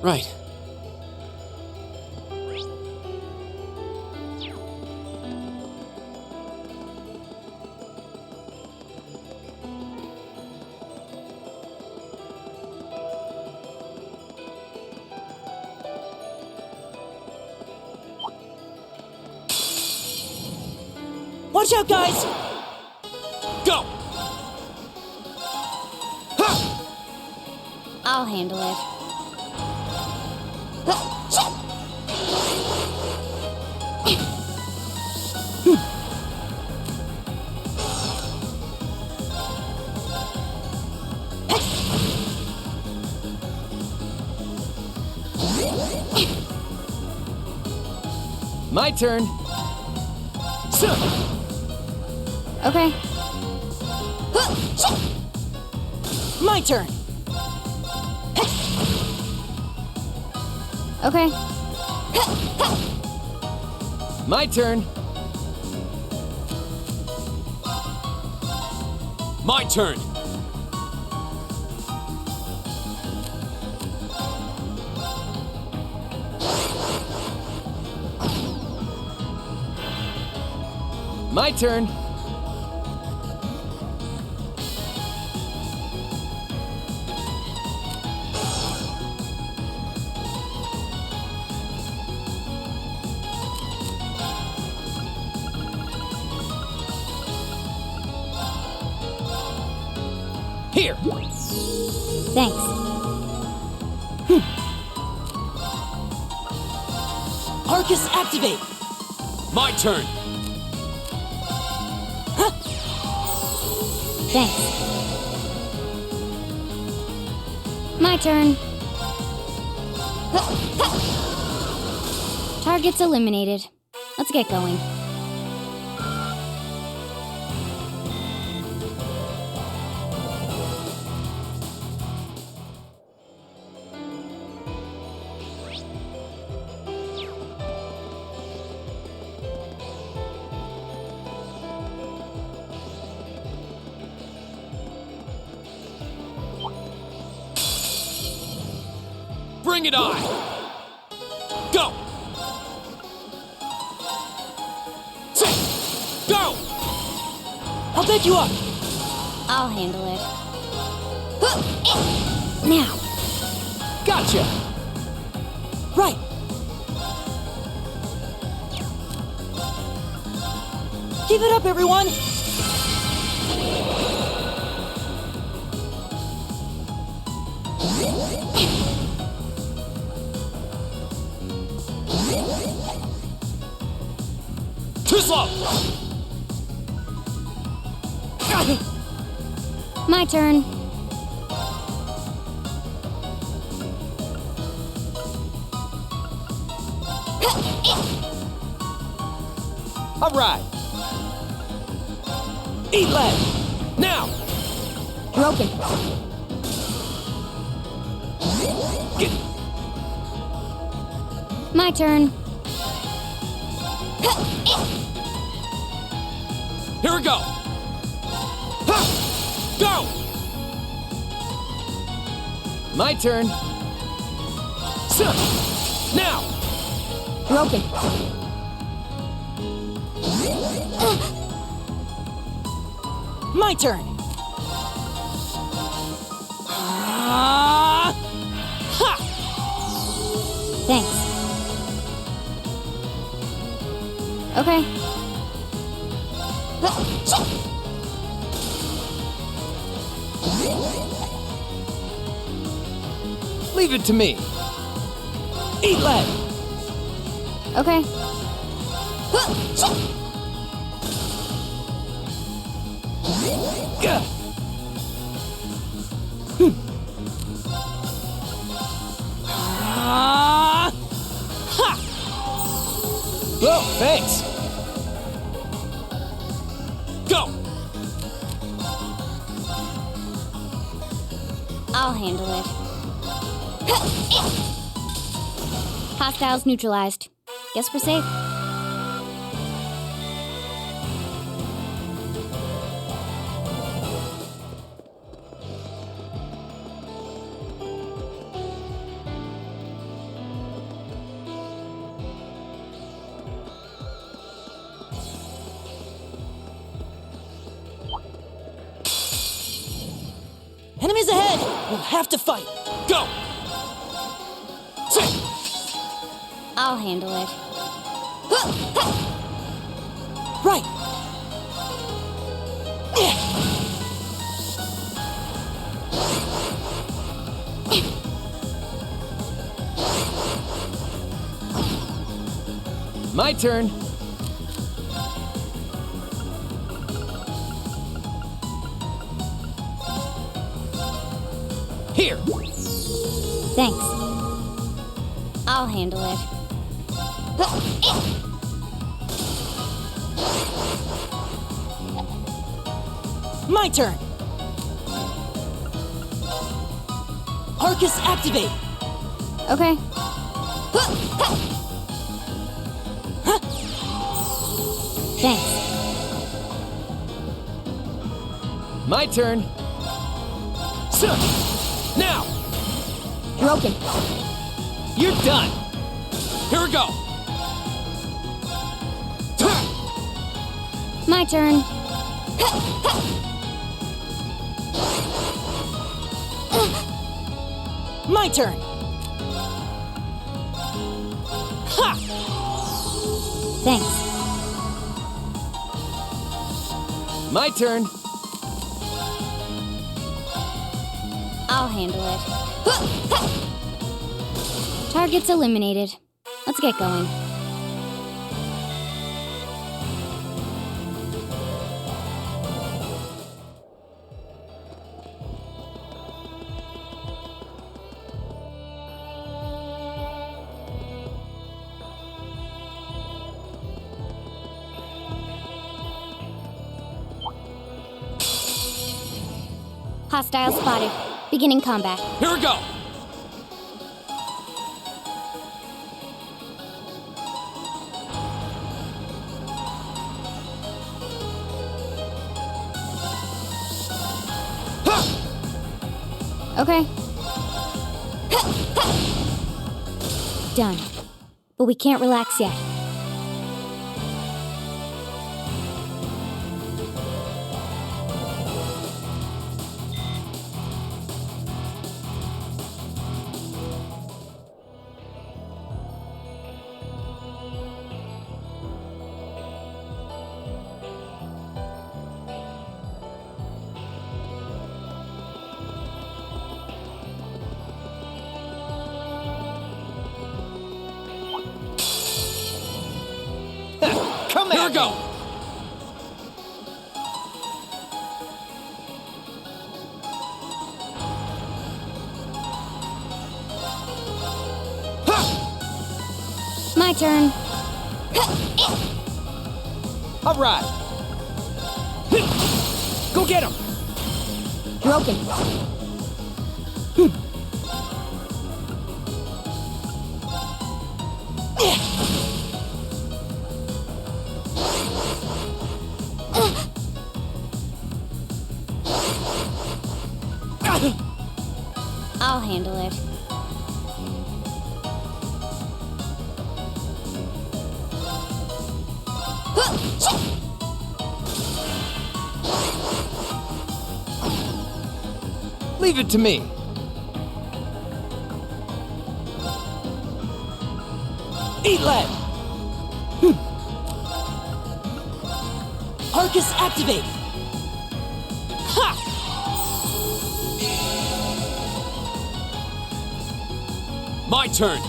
Right. Watch out, guys! Go! I'll handle it. My turn. Okay. My turn! Okay. My turn. My turn! My turn. Here. Thanks. Arcus, activate! My turn! Thanks. My turn. Target's eliminated. Let's get going. Bring it on! Go! Sit! Go! I'll pick you up! I'll handle it. Now. Gotcha! Right! Give it up, everyone! Too slow! My turn. All right. Eat lead! Now! Broken. Get. My turn. Here we go! Ha! Go! My turn. Now! Broken. My turn! Ha! Thanks. Okay. Leave it to me. Eat lead! Okay. Gah. Ha! Oh, thanks. Go! I'll handle it. Hostiles neutralized. Guess we're safe. We'll have to fight. Go! I'll handle it. Right. My turn. Here. Thanks. I'll handle it. My turn. Arcus activate. Okay. Thanks. My turn. Now. Broken. You're done. Here we go! My turn. My turn. Ha! Thanks. My turn. I'll handle it. Target's eliminated. Let's get going. Hostile spotted. Beginning combat. Here we go! Okay. Done. But we can't relax yet. Come Here at we go! me. My turn. All right. Go get him. Broken. I'll handle it. Leave it to me. Eat lead. Arcus activate. Ha! My turn!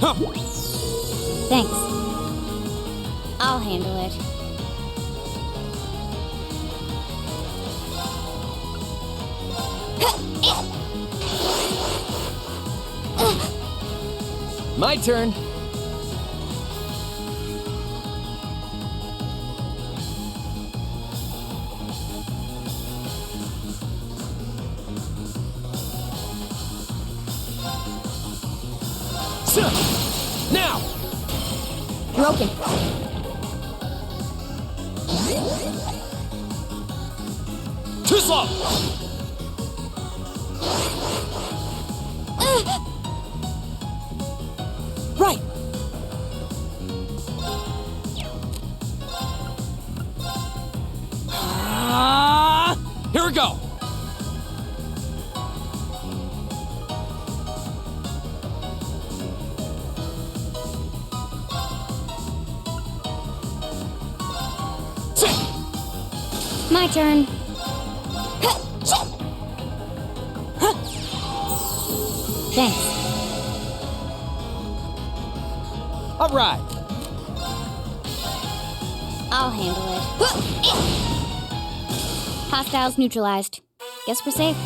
Huh. Thanks. I'll handle it. My turn. Now. Broken. slow! Right! Here we go! My turn. Thanks. All right. I'll handle it. Hostiles neutralized. Guess we're safe.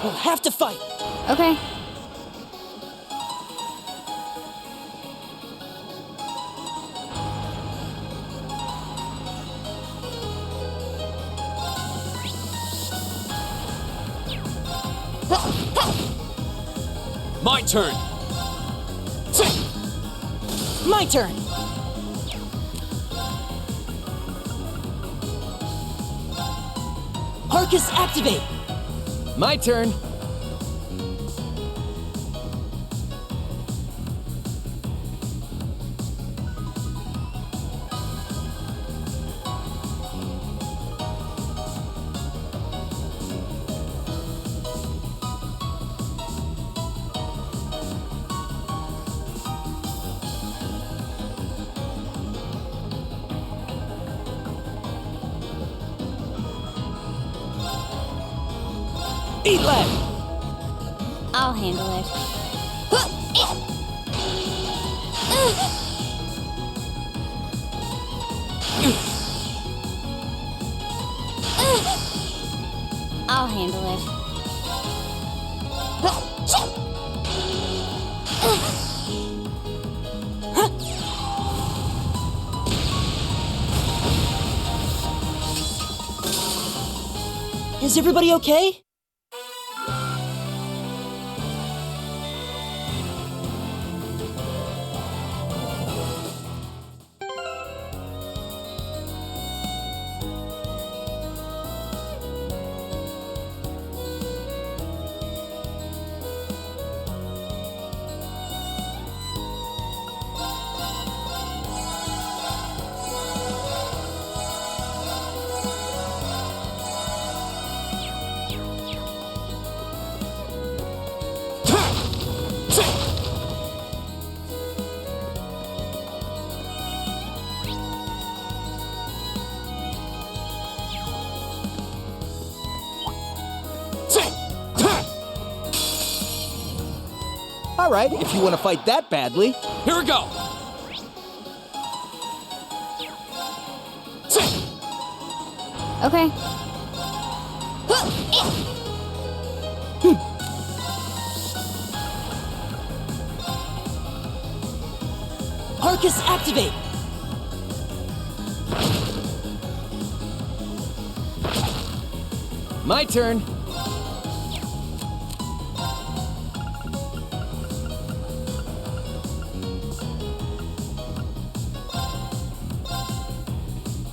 We'll have to fight. Okay. My turn! My turn. Arcus, activate. My turn! Eat leg. I'll handle it. I'll handle it. Is everybody okay? All right, if you want to fight that badly. Here we go! Okay. Arcus, activate. My turn.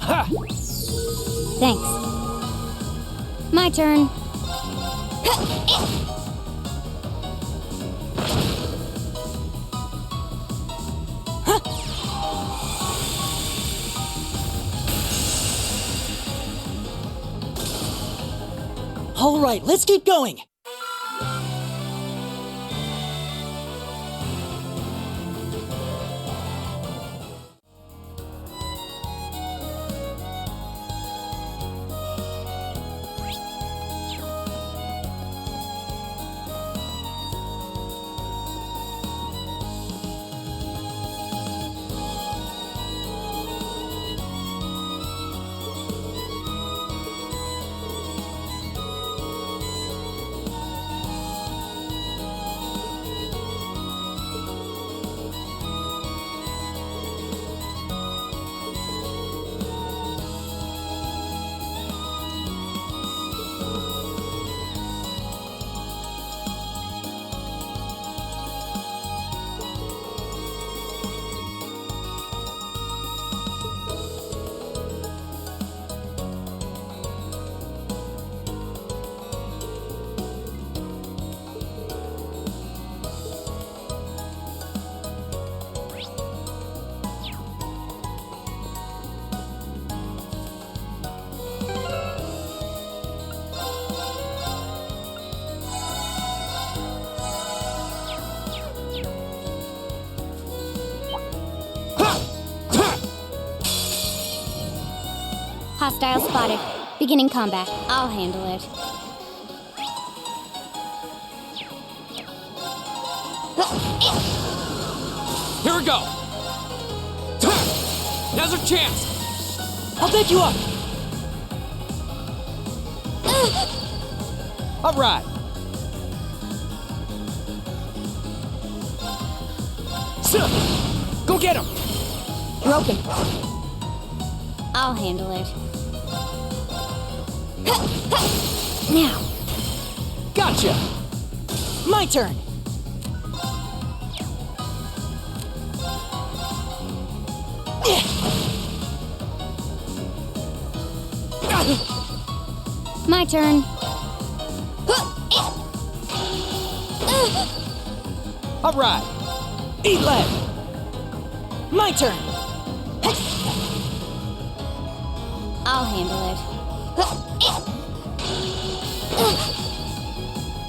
Ha! Thanks. My turn. All right, let's keep going. Hostile spotted. Beginning combat. I'll handle it. Here we go! Now's our chance! I'll pick you up. All right, Go get him! You're open. I'll handle it. Now. Gotcha! My turn! My turn. All right. Eat lead. My turn! I'll handle it.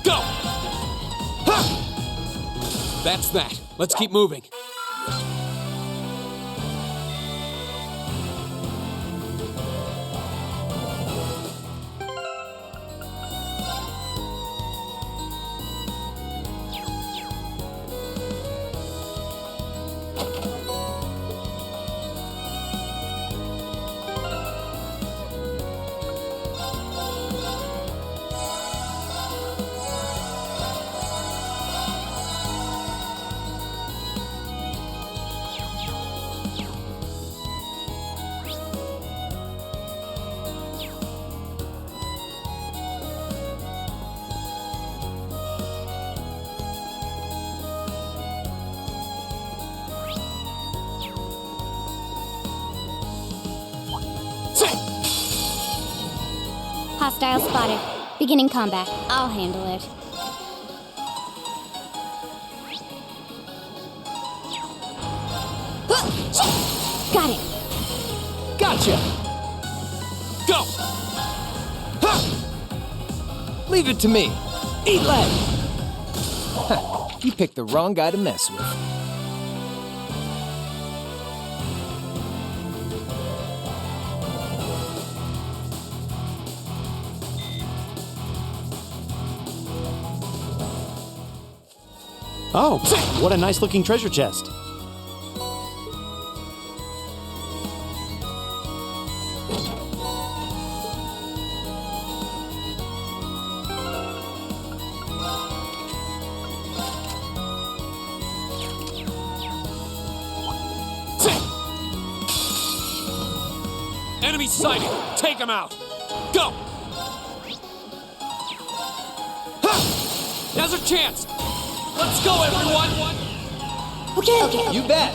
Go! That's that. Let's keep moving. Hostile spotted. Beginning combat. I'll handle it. Got it. Gotcha! Go! Leave it to me. Eat lead. You picked the wrong guy to mess with. Oh, what a nice looking treasure chest. Enemy sighted! Take him out! Go! Now's our chance! Let's go, everyone! Okay. You bet.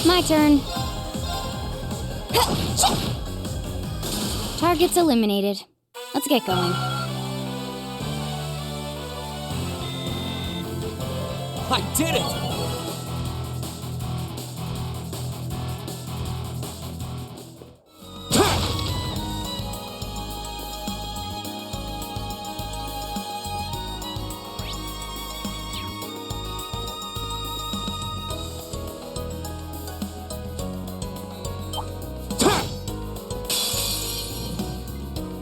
My turn. Targets eliminated. Let's get going. I did it!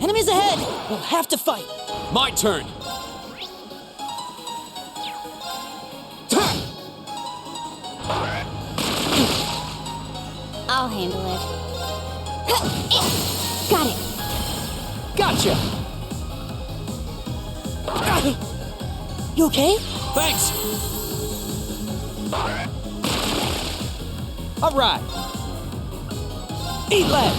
Enemies ahead! We'll have to fight. My turn! I'll handle it. Got it. Gotcha! You okay? Thanks! All right. Eat lead.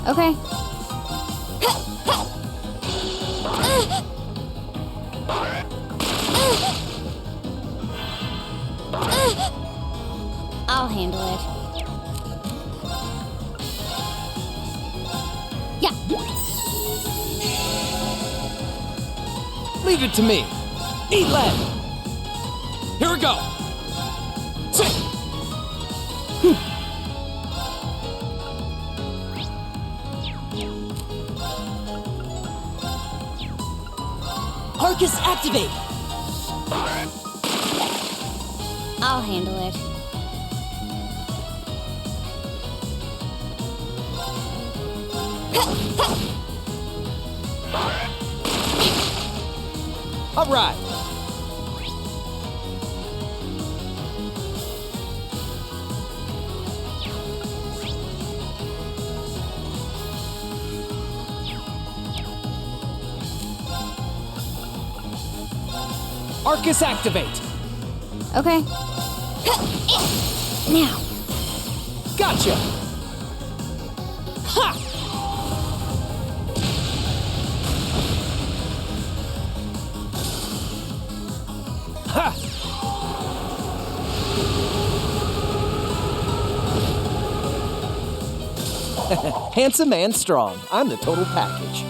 Okay. I'll handle it. Yeah. Leave it to me. Eat lead. Here we go! Arcus activate! I'll handle it. All right. Arcus activate. Okay. Now. Gotcha. Ha! Ha! Handsome and strong. I'm the total package.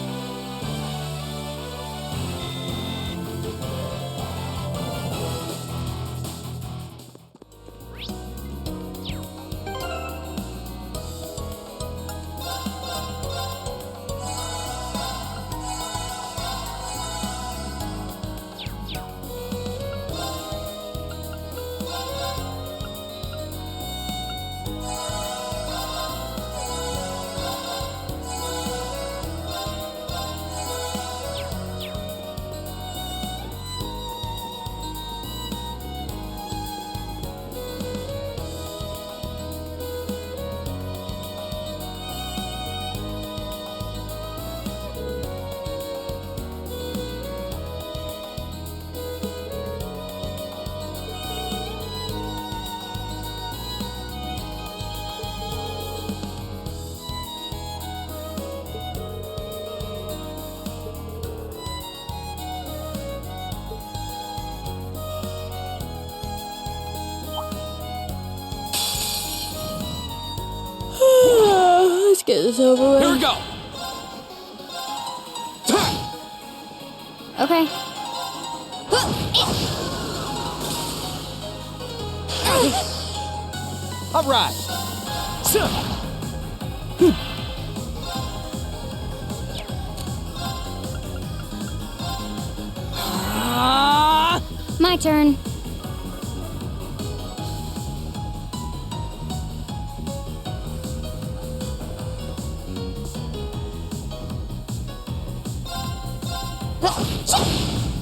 Let's get this over with. Here we go. Okay. All right. My turn.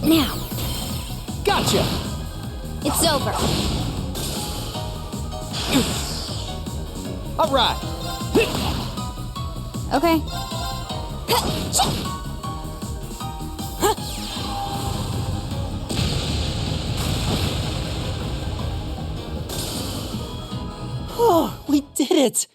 Now. Gotcha. It's over. All right. Okay. Oh, we did it!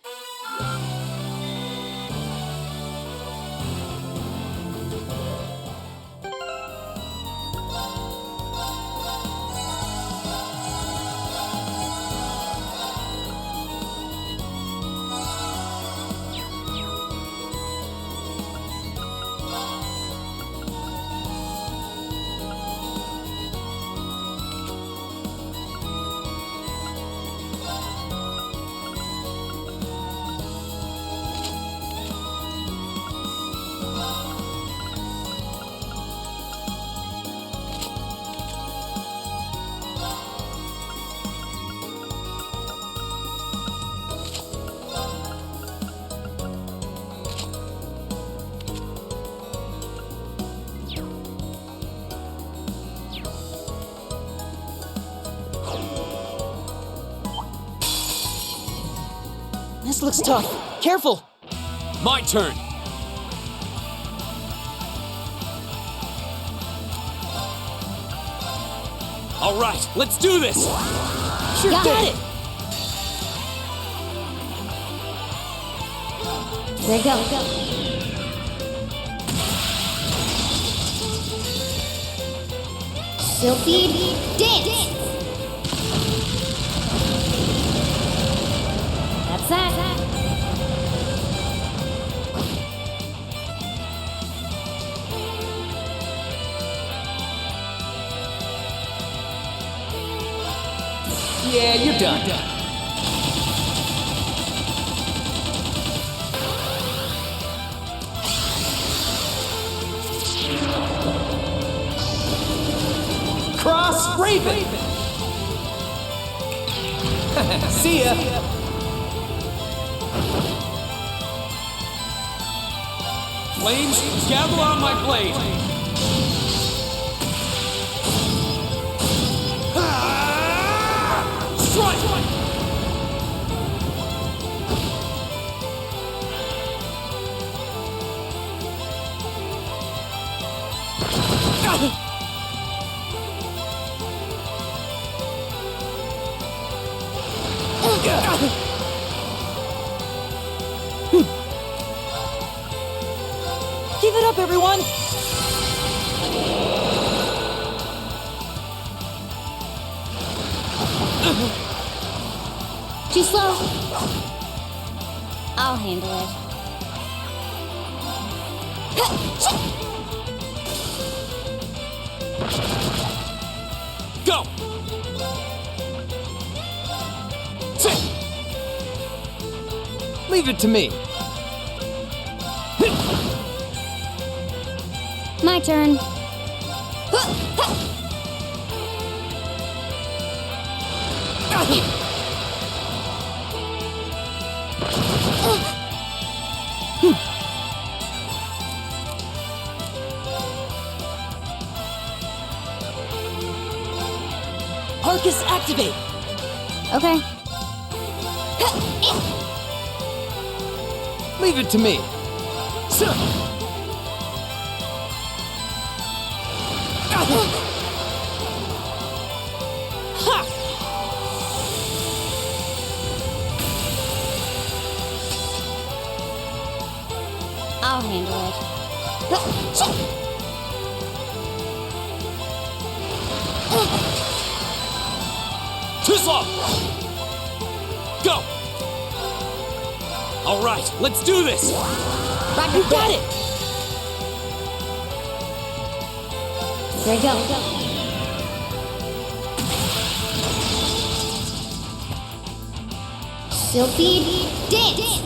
This looks tough. Careful! My turn. All right, let's do this. Sure Got thing. it. There you go. Silphied dance. That's that. Yeah, you're done. Cross Raven. See ya. Flames, gather on my blade! Strike! Keep it up, everyone! Too slow. I'll handle it. Go! Sit! Leave it to me. My turn. Arcus, activate! Okay. Leave it to me. I'll handle it. Too slow! Go! All right, let's do this! You got it! There you go. Silphy dance!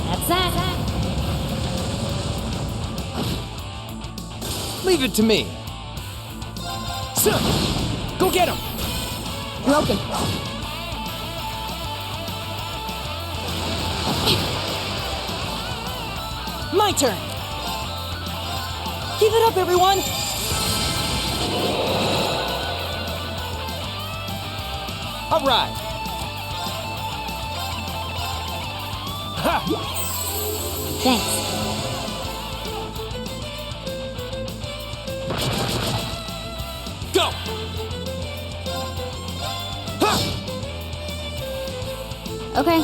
That's that. Leave it to me. Go get him! Broken. My turn! Keep it up, everyone! All right. Ha! Thanks. Go! Okay.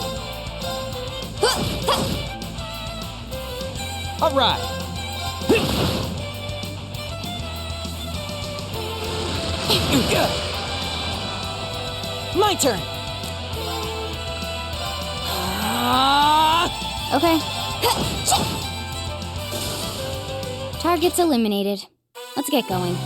All right. My turn! Okay. Target's eliminated. Let's get going.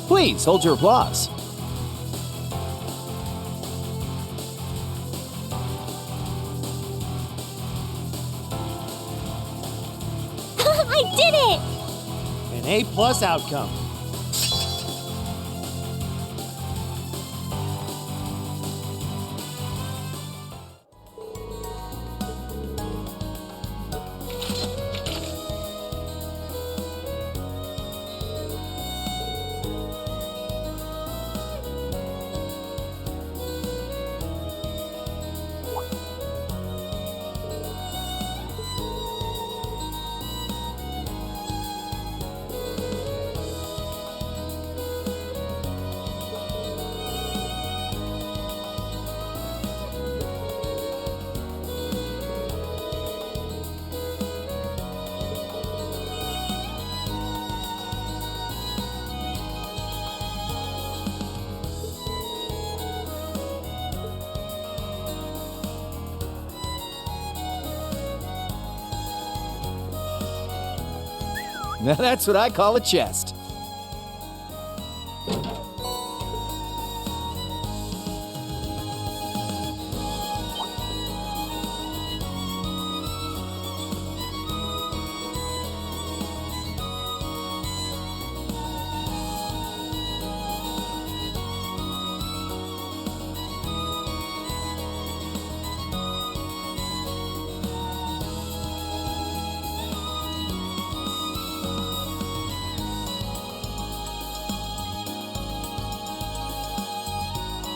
Please hold your applause. I did it! An A+ outcome. Now that's what I call a chest.